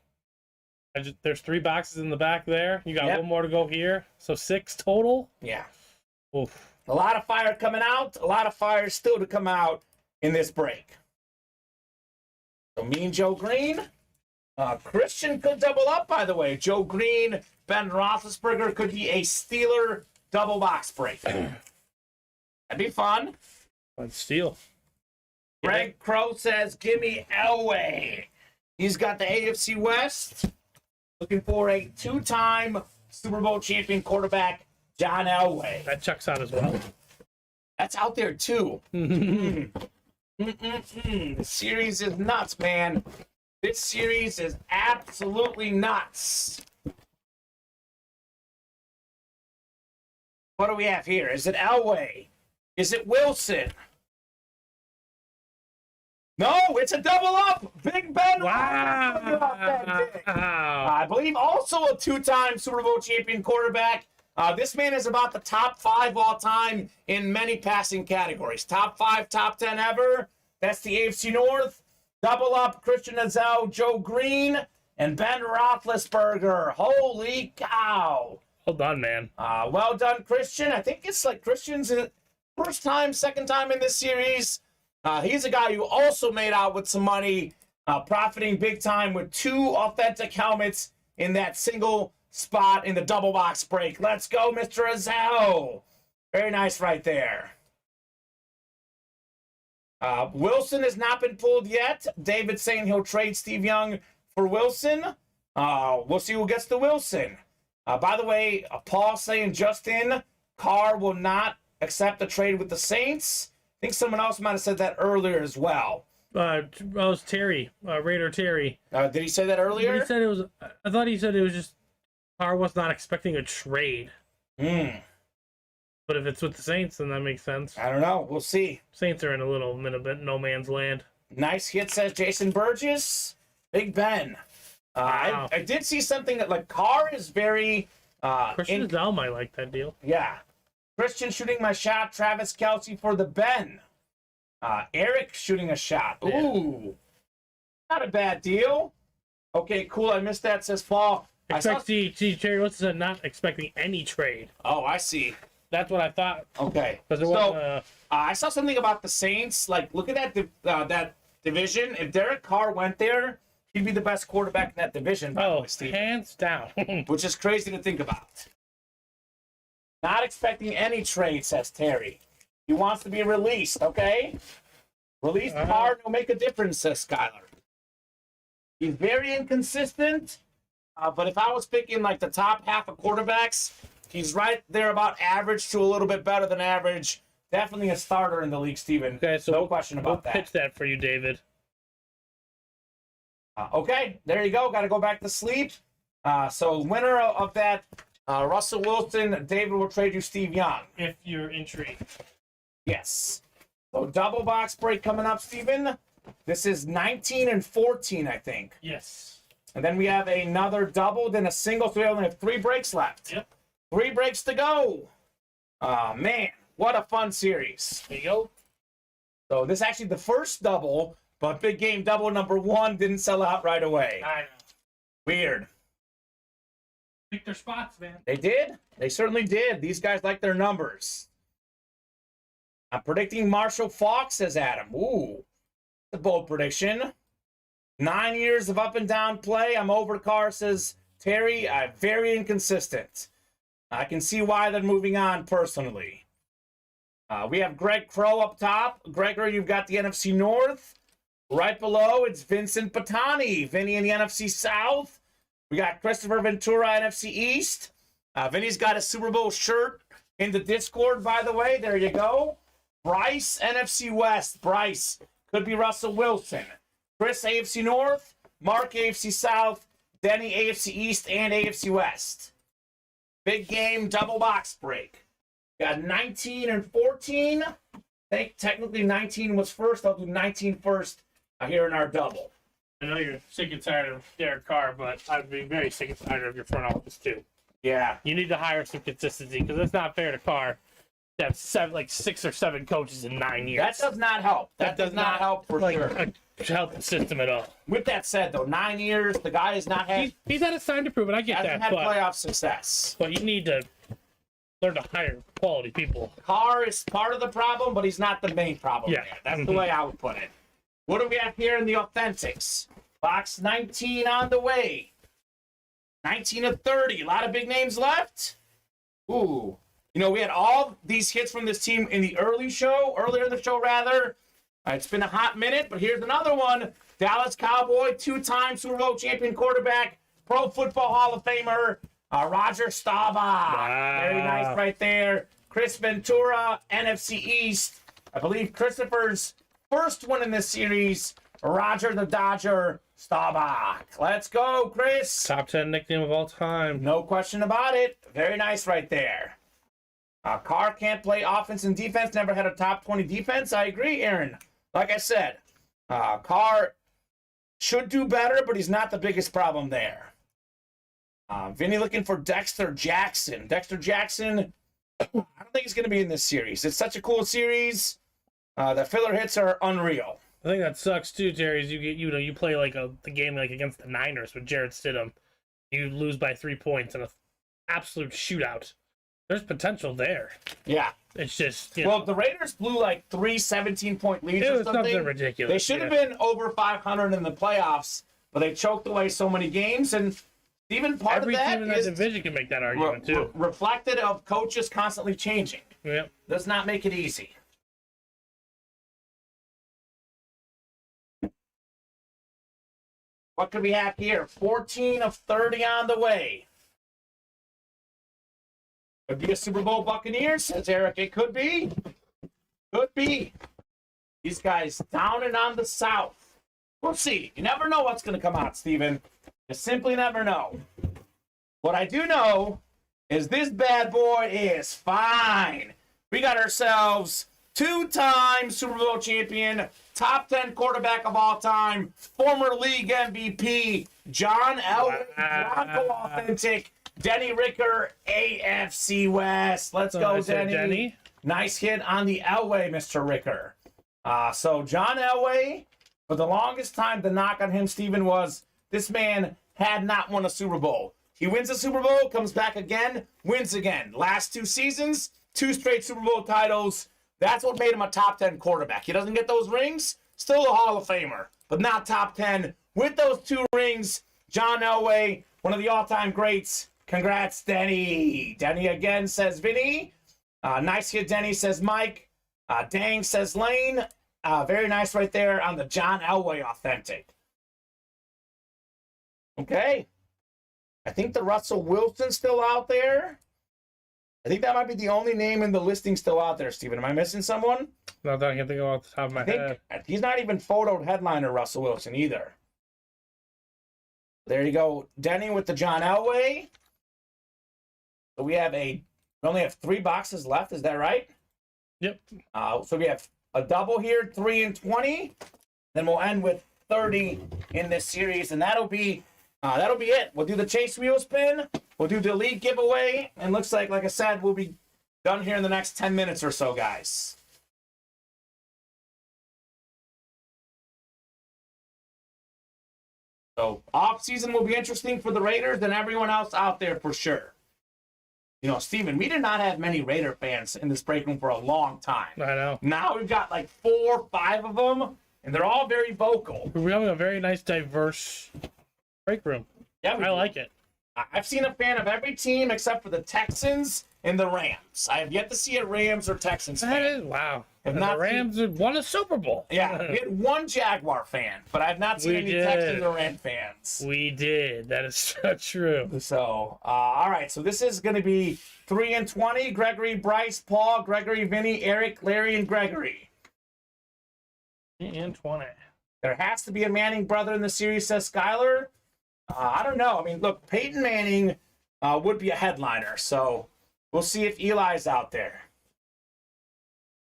S3: there's 3 boxes in the back there. You got one more to go here. So 6 total?
S2: Yeah.
S3: Oof.
S2: A lot of fire coming out. A lot of fire still to come out in this break. So Mean Joe Green. Christian could double up, by the way. Joe Green, Ben Roethlisberger could be a Steeler double box break. That'd be fun.
S3: Let's steal.
S2: Greg Crow says, give me Elway. He's got the AFC West. Looking for a two-time Super Bowl champion quarterback, John Elway.
S3: That checks out as well.
S2: That's out there, too. The series is nuts, man. This series is absolutely nuts. What do we have here? Is it Elway? Is it Wilson? No, it's a double up. Big Ben.
S3: Wow.
S2: I believe also a two-time Super Bowl champion quarterback. This man is about the top 5 all time in many passing categories. Top 5, top 10 ever. That's the AFC North. Double up, Christian Azell, Joe Green, and Ben Roethlisberger. Holy cow.
S3: Well done, man.
S2: Well done, Christian. I think it's like Christian's first time, second time in this series. He's a guy who also made out with some money, profiting big time with 2 authentic helmets in that single spot in the double box break. Let's go, Mr. Azell. Very nice right there. Wilson has not been pulled yet. David's saying he'll trade Steve Young for Wilson. We'll see who gets the Wilson. By the way, Paul saying Justin Carr will not accept a trade with the Saints. I think someone else might have said that earlier as well.
S3: It was Terry, Raider Terry.
S2: Did he say that earlier?
S3: He said it was. I thought he said it was just Carr was not expecting a trade. But if it's with the Saints, then that makes sense.
S2: I don't know. We'll see.
S3: Saints are in a little bit no man's land.
S2: Nice hit, says Jason Burgess. Big Ben.
S3: Wow.
S2: I did see something that, like, Carr is very...
S3: Christian Azell might like that deal.
S2: Yeah. Christian shooting my shot. Travis Kelce for the Ben. Eric shooting a shot.
S3: Yeah.
S2: Ooh. Not a bad deal. Okay, cool. I missed that, says Paul.
S3: Terry Wilson said not expecting any trade.
S2: Oh, I see.
S3: That's what I thought.
S2: Okay.
S3: Because
S2: I saw something about the Saints. Like, look at that division. If Derek Carr went there, he'd be the best quarterback in that division. By the way, Steve.
S3: Hands down.
S2: Which is crazy to think about. Not expecting any trade, says Terry. He wants to be released, okay? Release Carr, will make a difference, says Skylar. He's very inconsistent, but if I was picking like the top half of quarterbacks, he's right there about average to a little bit better than average. Definitely a starter in the league, Steven.
S3: Okay, so
S2: no question about that.
S3: We'll pitch that for you, David.
S2: Okay, there you go. Got to go back to sleep. So winner of that, Russell Wilson. David will trade you Steve Young.
S3: If you're intrigued.
S2: Yes. So double box break coming up, Steven. This is 19 and 14, I think.
S3: Yes.
S2: And then we have another double, then a single, so we only have 3 breaks left.
S3: Yep.
S2: 3 breaks to go. Man, what a fun series.
S3: There you go.
S2: So this is actually the first double, but big game double number 1 didn't sell out right away.
S3: I know.
S2: Weird.
S3: Pick their spots, man.
S2: They did. They certainly did. These guys like their numbers. I'm predicting Marshall Faulk, says Adam. Ooh, a bold prediction. 9 years of up and down play. I'm over Carr, says Terry. Very inconsistent. I can see why they're moving on personally. We have Greg Crow up top. Gregor, you've got the NFC North. Right below, it's Vincent Patani. Vinny in the NFC South. We got Christopher Ventura, NFC East. Vinny's got a Super Bowl shirt in the Discord, by the way. There you go. Bryce, NFC West. Bryce could be Russell Wilson. Chris, AFC North. Mark, AFC South. Denny, AFC East and AFC West. Big game, double box break. Got 19 and 14. I think technically 19 was first. I'll do 19 first here in our double.
S3: I know you're sick and tired of Derek Carr, but I'd be very sick and tired of your front office too.
S2: Yeah.
S3: You need to hire some consistency because it's not fair to Carr to have 6 or 7 coaches in 9 years.
S2: That does not help. That does not help for sure.
S3: Help the system at all.
S2: With that said, though, 9 years, the guy is not had.
S3: He's had a sign to prove it. I get
S2: Hasn't
S3: that,
S2: had playoff success.
S3: But you need to learn to hire quality people.
S2: Carr is part of the problem, but he's not the main problem.
S3: Yeah.
S2: There. That's the way I would put it. What do we have here in the Authentics? Box 19 on the way. 19 of 30. A lot of big names left. Ooh. You know, we had all these hits from this team in the earlier in the show, rather. It's been a hot minute, but here's another one. Dallas Cowboy, two-time Super Bowl champion quarterback, Pro Football Hall of Famer, Roger Staubach. Wow. Very nice right there. Chris Ventura, NFC East. I believe Christopher's first one in this series. Roger the Dodger Staubach. Let's go, Chris.
S3: Top 10 nickname of all time.
S2: No question about it. Very nice right there. Carr can't play offense and defense. Never had a top 20 defense. I agree, Aaron. Like I said, Carr should do better, but he's not the biggest problem there. Vinny looking for Dexter Jackson. Dexter Jackson, I don't think he's going to be in this series. It's such a cool series. The filler hits are unreal.
S3: I think that sucks too, Terry. Is you play like the game like against the Niners with Jarrett Stidham, you lose by 3 points in an absolute shootout. There's potential there.
S2: Yeah,
S3: it's just
S2: the Raiders blew like 3 17-point leads
S3: it
S2: or
S3: was something ridiculous.
S2: They should have been over 500 in the playoffs, but they choked away so many games, and even part
S3: every
S2: of that
S3: team in that division can make that argument too.
S2: Reflected of coaches constantly changing.
S3: Yeah,
S2: does not make it easy. What could we have here? 14 of 30 on the way. Could be a Super Bowl Buccaneers, says Eric. It could be. Could be. These guys down and on the South. We'll see. You never know what's going to come out, Steven. You simply never know. What I do know is this bad boy is fine. We got ourselves two-time Super Bowl champion, top 10 quarterback of all time, former league MVP, John Elway, Bronco Authentic, Denny Ricker, AFC West. Let's go, Denny. Nice hit on the Elway, Mr. Ricker. So John Elway, for the longest time, the knock on him, Steven, was this man had not won a Super Bowl. He wins a Super Bowl, comes back again, wins again. Last 2 seasons, 2 straight Super Bowl titles. That's what made him a top 10 quarterback. He doesn't get those rings, still a Hall of Famer, but not top 10. With those 2 rings, John Elway, one of the all-time greats. Congrats, Denny. Denny again, says Vinny. Nice hit, Denny, says Mike. Dang, says Lane. Very nice right there on the John Elway Authentic. Okay. I think the Russell Wilson's still out there. I think that might be the only name in the listing still out there, Steven. Am I missing someone?
S3: Not that I can think of off the top of my head.
S2: He's not even photoed headliner Russell Wilson either. There you go. Denny with the John Elway. So we only have 3 boxes left. Is that right?
S3: Yep.
S2: So we have a double here, 3 and 20. Then we'll end with 30 in this series, and that'll be it. We'll do the Chase Wheel Spin. We'll do the league giveaway, and looks like I said, we'll be done here in the next 10 minutes or so, guys. So off season will be interesting for the Raiders and everyone else out there for sure. You know, Steven, we did not have many Raider fans in this break room for a long time.
S3: I know.
S2: Now we've got like 4 or 5 of them, and they're all very vocal.
S3: We're having a very nice, diverse break room.
S2: Yeah,
S3: I like it.
S2: I've seen a fan of every team except for the Texans and the Rams. I have yet to see a Rams or Texans fan.
S3: Wow. The Rams have won a Super Bowl.
S2: Yeah, we had 1 Jaguar fan, but I've not seen any Texans or Rams fans.
S3: We did. That is so true.
S2: So, all right. So this is going to be 3 and 20. Gregory, Bryce, Paul, Gregory, Vinny, Eric, Larry, and Gregory.
S3: 3 and 20.
S2: There has to be a Manning brother in the series, says Skyler. I don't know. I mean, look, Peyton Manning would be a headliner, so we'll see if Eli's out there.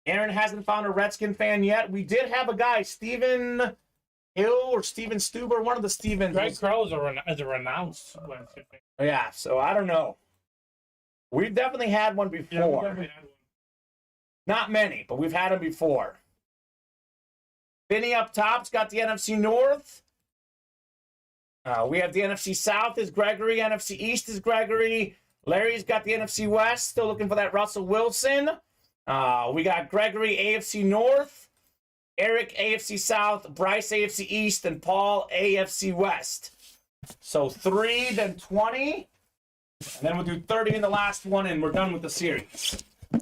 S2: Aaron hasn't found a Redskin fan yet. We did have a guy, Stephen Hill or Steven Stuber, one of the Stevens.
S3: Greg Crow is a renounced Redskin fan.
S2: Yeah, so I don't know. We've definitely had one before.
S3: Yeah, we definitely had one.
S2: Not many, but we've had them before. Vinny up top's got the NFC North. We have the NFC South is Gregory. NFC East is Gregory. Larry's got the NFC West. Still looking for that Russell Wilson. We got Gregory, AFC North. Eric, AFC South, Bryce, AFC East, and Paul, AFC West. So 3, then 20, and then we'll do 30 in the last one, and we're done with the series. So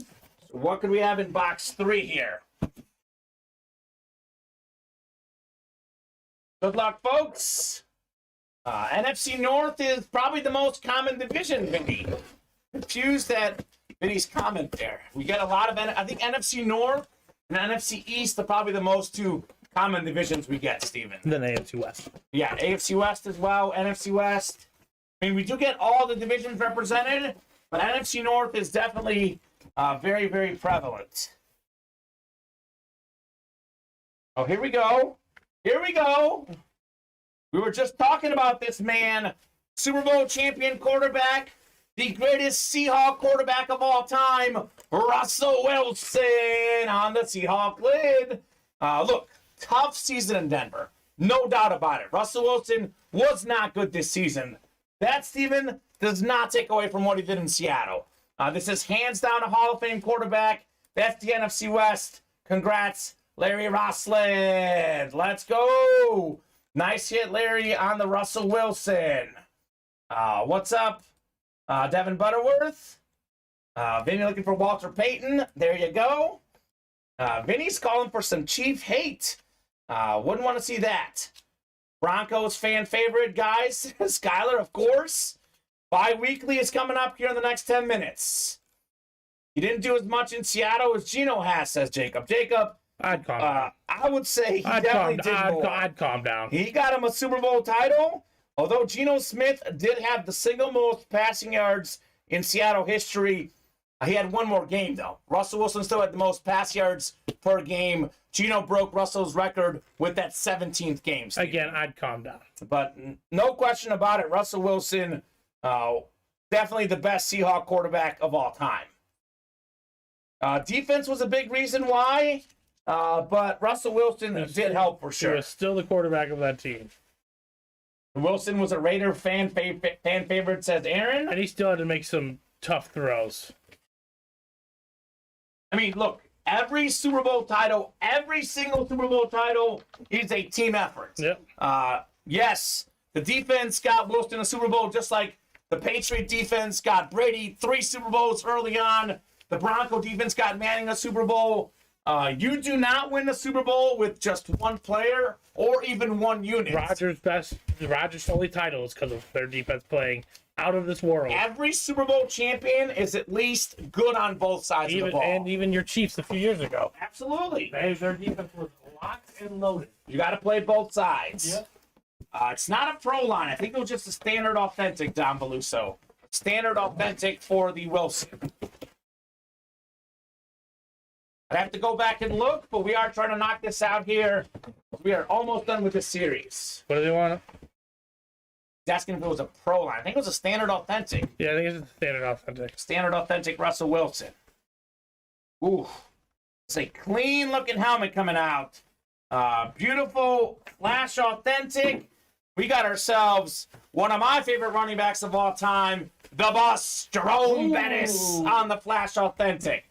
S2: what could we have in box 3 here? Good luck, folks. NFC North is probably the most common division, Vinny. Confused that Vinny's comment there. We get a lot of, I think NFC North and NFC East are probably the most 2 common divisions we get, Steven.
S3: Then AFC West.
S2: Yeah, AFC West as well, NFC West. I mean, we do get all the divisions represented, but NFC North is definitely very, very prevalent. Oh, here we go. Here we go. We were just talking about this man, Super Bowl champion quarterback, the greatest Seahawk quarterback of all time, Russell Wilson on the Seahawk lid. Look, tough season in Denver. No doubt about it. Russell Wilson was not good this season. That, Steven, does not take away from what he did in Seattle. This is hands down a Hall of Fame quarterback. That's the NFC West. Congrats, Larry Rossland. Let's go. Nice hit, Larry, on the Russell Wilson. What's up, Devin Butterworth? Vinny looking for Walter Payton. There you go. Vinny's calling for some Chief hate. Wouldn't want to see that. Broncos fan favorite, guys. Skyler, of course. Bi-weekly is coming up here in the next 10 minutes. He didn't do as much in Seattle as Geno has, says Jacob. Jacob,
S3: I'd calm down.
S2: I would say he definitely did more.
S3: I'd calm down.
S2: He got him a Super Bowl title, although Geno Smith did have the single most passing yards in Seattle history. He had one more game, though. Russell Wilson still had the most pass yards per game. Geno broke Russell's record with that 17th game, Steve.
S3: Again, I'd calm down.
S2: But no question about it, Russell Wilson, definitely the best Seahawk quarterback of all time. Defense was a big reason why, but Russell Wilson did help for sure.
S3: He was still the quarterback of that team.
S2: Wilson was a Raider fan favorite, says Aaron.
S3: And he still had to make some tough throws.
S2: I mean, look, every Super Bowl title, every single Super Bowl title is a team effort.
S3: Yep.
S2: Yes, the defense got Wilson a Super Bowl just like the Patriot defense got Brady 3 Super Bowls early on. The Bronco defense got Manning a Super Bowl. You do not win the Super Bowl with just one player or even one unit.
S3: Rodgers' only title is because of their defense playing out of this world.
S2: Every Super Bowl champion is at least good on both sides of the ball.
S3: And even your Chiefs a few years ago.
S2: Absolutely.
S3: Their defense was locked and loaded.
S2: You got to play both sides.
S3: Yep.
S2: It's not a pro line. I think it was just a standard authentic, Don Beluso. Standard authentic for the Wilson. I'd have to go back and look, but we are trying to knock this out here. We are almost done with this series.
S3: What do they want?
S2: He's asking if it was a pro line. I think it was a standard authentic.
S3: Yeah, I think it's a standard authentic.
S2: Standard authentic Russell Wilson. Ooh. It's a clean looking helmet coming out. Beautiful Flash authentic. We got ourselves one of my favorite running backs of all time, the boss, Jerome Bettis, on the Flash authentic.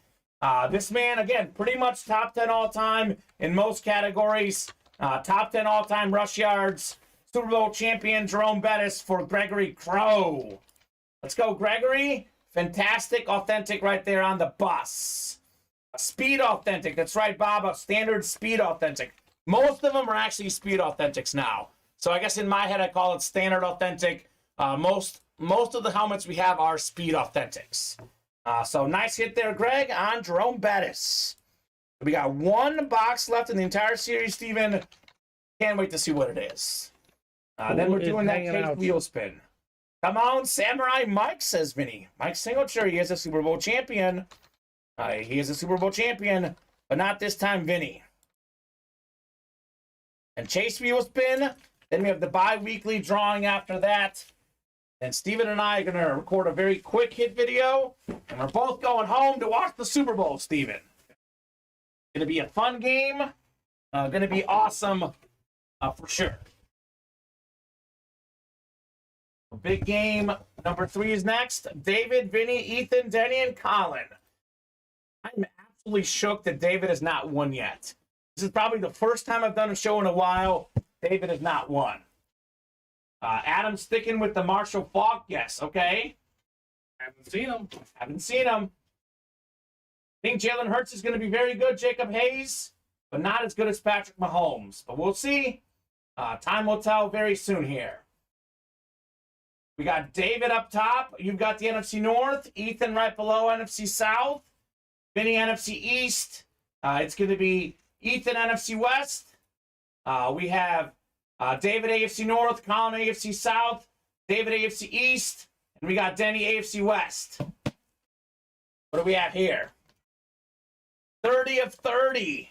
S2: This man, again, pretty much top 10 all-time in most categories. Top 10 all-time rush yards. Super Bowl champion Jerome Bettis for Gregory Crow. Let's go, Gregory. Fantastic, authentic right there on the bus. A speed authentic. That's right, Bob. A standard speed authentic. Most of them are actually speed authentics now. So I guess in my head I call it standard authentic. Most of the helmets we have are speed authentics. So nice hit there, Greg, on Jerome Bettis. We got one box left in the entire series, Steven. Can't wait to see what it is. Then we're doing that case wheel spin. Come on, Samurai Mike, says Vinny. Mike Singletary, he is a Super Bowl champion. He is a Super Bowl champion, but not this time, Vinny. And Chase wheel spin. Then we have the bi-weekly drawing after that. And Steven and I are going to record a very quick hit video. And we're both going home to watch the Super Bowl, Steven. Going to be a fun game. Going to be awesome for sure. Big game number 3 is next. David, Vinny, Ethan, Denny, and Colin. I'm absolutely shook that David has not won yet. This is probably the first time I've done a show in a while. David has not won. Adam sticking with the Marshall Faulk. Yes, okay.
S3: Haven't seen him.
S2: Haven't seen him. Think Jalen Hurts is going to be very good, Jacob Hayes, but not as good as Patrick Mahomes. But we'll see. Time will tell very soon here. We got David up top. You've got the NFC North. Ethan right below NFC South. Vinny NFC East. It's going to be Ethan NFC West. We have David AFC North, Colin AFC South, David AFC East, and we got Denny AFC West. What do we have here? 30 of 30.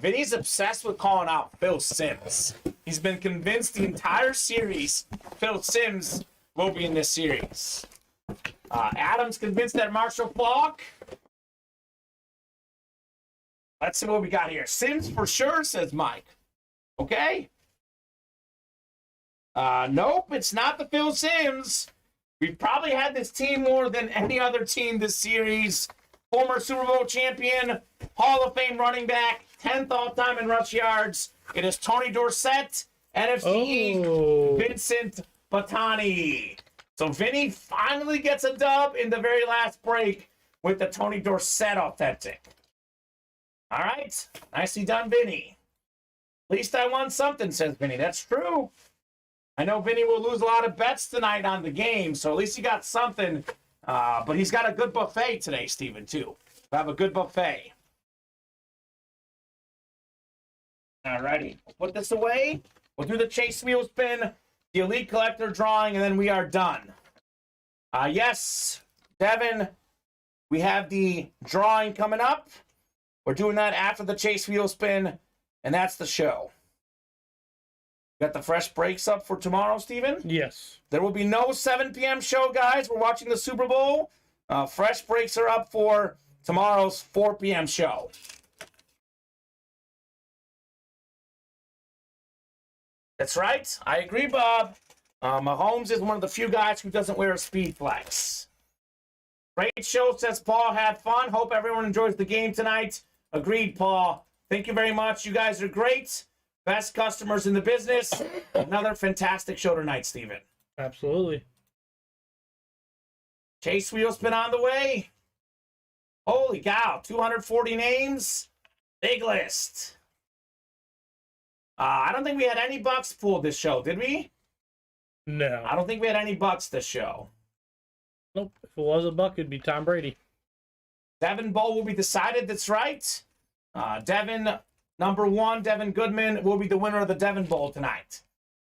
S2: Vinny's obsessed with calling out Phil Simms. He's been convinced the entire series Phil Simms will be in this series. Adam's convinced that Marshall Faulk. Let's see what we got here. Simms for sure, says Mike. Okay. Nope, it's not the Phil Simms. We've probably had this team more than any other team this series. Former Super Bowl champion, Hall of Fame running back, 10th all-time in rush yards. It is Tony Dorsett, NFC Vincent Batani. So Vinny finally gets a dub in the very last break with the Tony Dorsett authentic. All right, nicely done, Vinny. At least I won something, says Vinny. That's true. I know Vinny will lose a lot of bets tonight on the game, so at least he got something. But he's got a good buffet today, Steven, too. We have a good buffet. All righty. We'll put this away. We'll do the chase wheel spin, the Elite Collector drawing, and then we are done. Yes, Devin, we have the drawing coming up. We're doing that after the chase wheel spin, and that's the show. Got the fresh breaks up for tomorrow, Steven?
S3: Yes.
S2: There will be no 7 p.m. show, guys. We're watching the Super Bowl. Fresh breaks are up for tomorrow's 4 p.m. show. That's right. I agree, Bob. Mahomes is one of the few guys who doesn't wear a speed flex. Great show, says Paul. Had fun. Hope everyone enjoys the game tonight. Agreed, Paul. Thank you very much. You guys are great. Best customers in the business. Another fantastic show tonight, Steven.
S3: Absolutely.
S2: Chase wheel's been on the way. Holy cow, 240 names. Big list. I don't think we had any bucks pulled this show, did we?
S3: No.
S2: I don't think we had any bucks this show.
S3: Nope. If it was a buck, it'd be Tom Brady.
S2: Devin Bowl will be decided. That's right. Devin, number 1, Devin Goodman, will be the winner of the Devin Bowl tonight.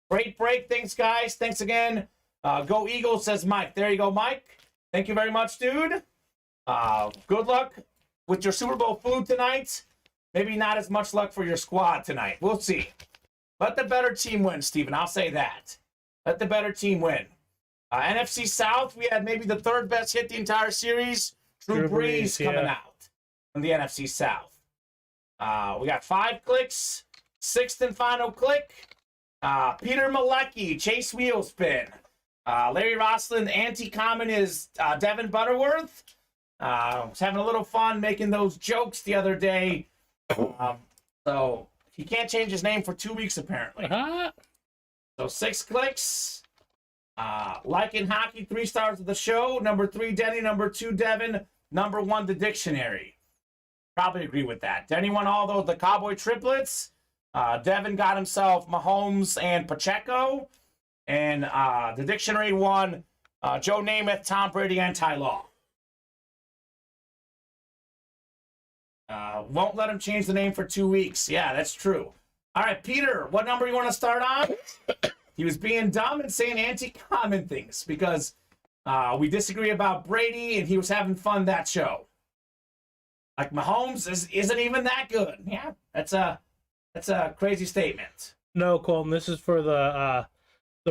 S2: Great break. Thanks, guys. Thanks again. Go Eagles, says Mike. There you go, Mike. Thank you very much, dude. Good luck with your Super Bowl food tonight. Maybe not as much luck for your squad tonight. We'll see. Let the better team win, Steven. I'll say that. Let the better team win. NFC South, we had maybe the 3rd best hit the entire series. Drew Brees coming out from the NFC South. We got 5 clicks. 6th and final click. Peter Malecki, Chase Wheelspin. Larry Roslin, anti-common is Devin Butterworth. Was having a little fun making those jokes the other day. So he can't change his name for 2 weeks, apparently. So 6 clicks. Like in hockey, 3 stars of the show. Number 3, Denny. Number 2, Devin. Number 1, the dictionary. Probably agree with that. Denny won all the Cowboy triplets. Devin got himself Mahomes and Pacheco. And the dictionary won Joe Namath, Tom Brady, and Ty Law. Won't let him change the name for 2 weeks. Yeah, that's true. All right, Peter, what number you want to start on? He was being dumb and saying anti-common things because we disagree about Brady, and he was having fun that show. Like Mahomes isn't even that good. Yeah, that's a crazy statement.
S3: No, Colton, this is for the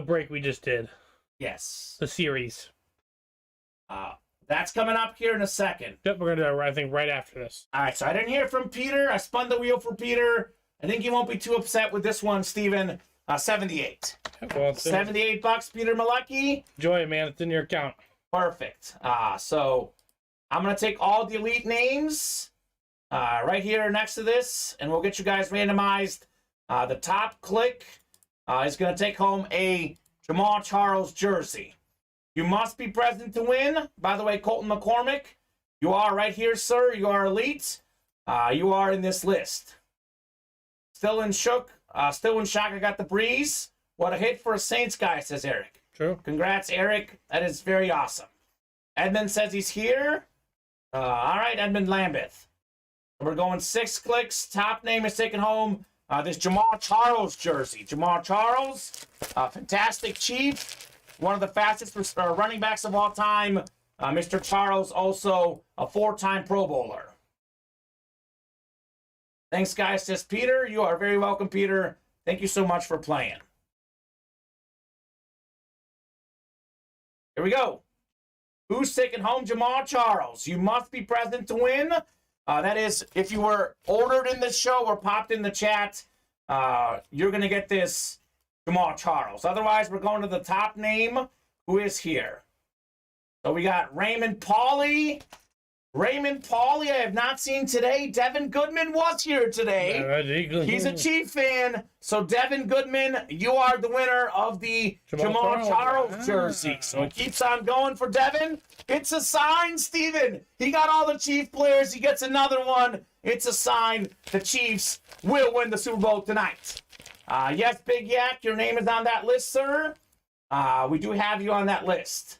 S3: break we just did.
S2: Yes.
S3: The series.
S2: That's coming up here in a second.
S3: Yep, we're going to do that, I think, right after this.
S2: All right, so I didn't hear from Peter. I spun the wheel for Peter. I think you won't be too upset with this one, Steven. 78.
S3: Well,
S2: $78, Peter Malecki.
S3: Enjoy it, man. It's in your account.
S2: Perfect. So I'm going to take all the elite names. right here next to this, and we'll get you guys randomized. The top click is going to take home a Jamal Charles jersey. You must be present to win. By the way, Colton McCormick, you are right here, sir. You are elite. You are in this list. Still in shock. I got the breeze. What a hit for a Saints guy, says Eric.
S3: True.
S2: Congrats, Eric. That is very awesome. Edmund says he's here. All right, Edmund Lambeth. We're going 6 clicks. Top name is taken home this Jamal Charles jersey. Jamal Charles, fantastic chief. One of the fastest running backs of all time. Mr. Charles, also a 4-time Pro Bowler. Thanks, guys, says Peter. You are very welcome, Peter. Thank you so much for playing. Here we go. Who's taking home Jamal Charles? You must be present to win. That is, if you were ordered in this show or popped in the chat, you're going to get this Jamal Charles. Otherwise, we're going to the top name who is here. So we got Raymond Pauly. Raymond Pauly, I have not seen today. Devin Goodman was here today. He's a Chief fan. So, Devin Goodman, you are the winner of the Jamal Charles jersey. So, it keeps on going for Devin. It's a sign, Steven. He got all the Chief players. He gets another one. It's a sign the Chiefs will win the Super Bowl tonight. Yes, Big Yak, your name is on that list, sir. We do have you on that list.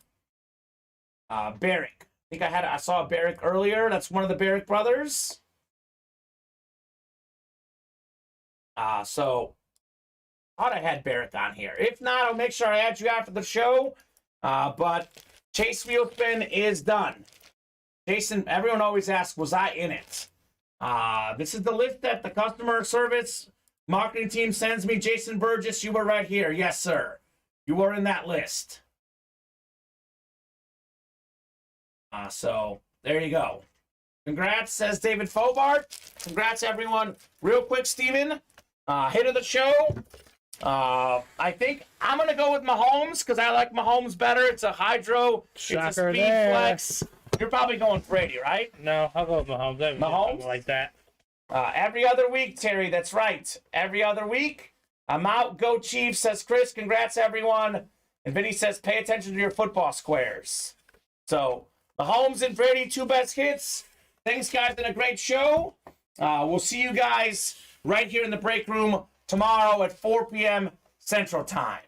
S2: Barrick. I saw Barrick earlier. That's one of the Barrick brothers. So, thought I had Barrick on here. If not, I'll make sure I add you after the show. But Chase Wheelspin is done. Jason, everyone always asks, was I in it? This is the list that the customer service marketing team sends me. Jason Burgess, you were right here. Yes, sir. You were in that list. So, there you go. Congrats, says David Fobart. Congrats, everyone. Real quick, Steven. Hit of the show. I think I'm going to go with Mahomes because I like Mahomes better. It's a hydro.
S3: Shocker
S2: it's a speed
S3: there.
S2: flex. You're probably going Brady, right?
S3: No, I'll go with Mahomes. Mahomes? Like that.
S2: Every other week, Terry. That's right. Every other week. I'm out. Go Chiefs, says Chris. Congrats, everyone. And Vinny says, pay attention to your football squares. So, Mahomes and Brady, 2 best hits. Thanks, guys, and a great show. We'll see you guys right here in the break room tomorrow at 4 p.m. Central Time.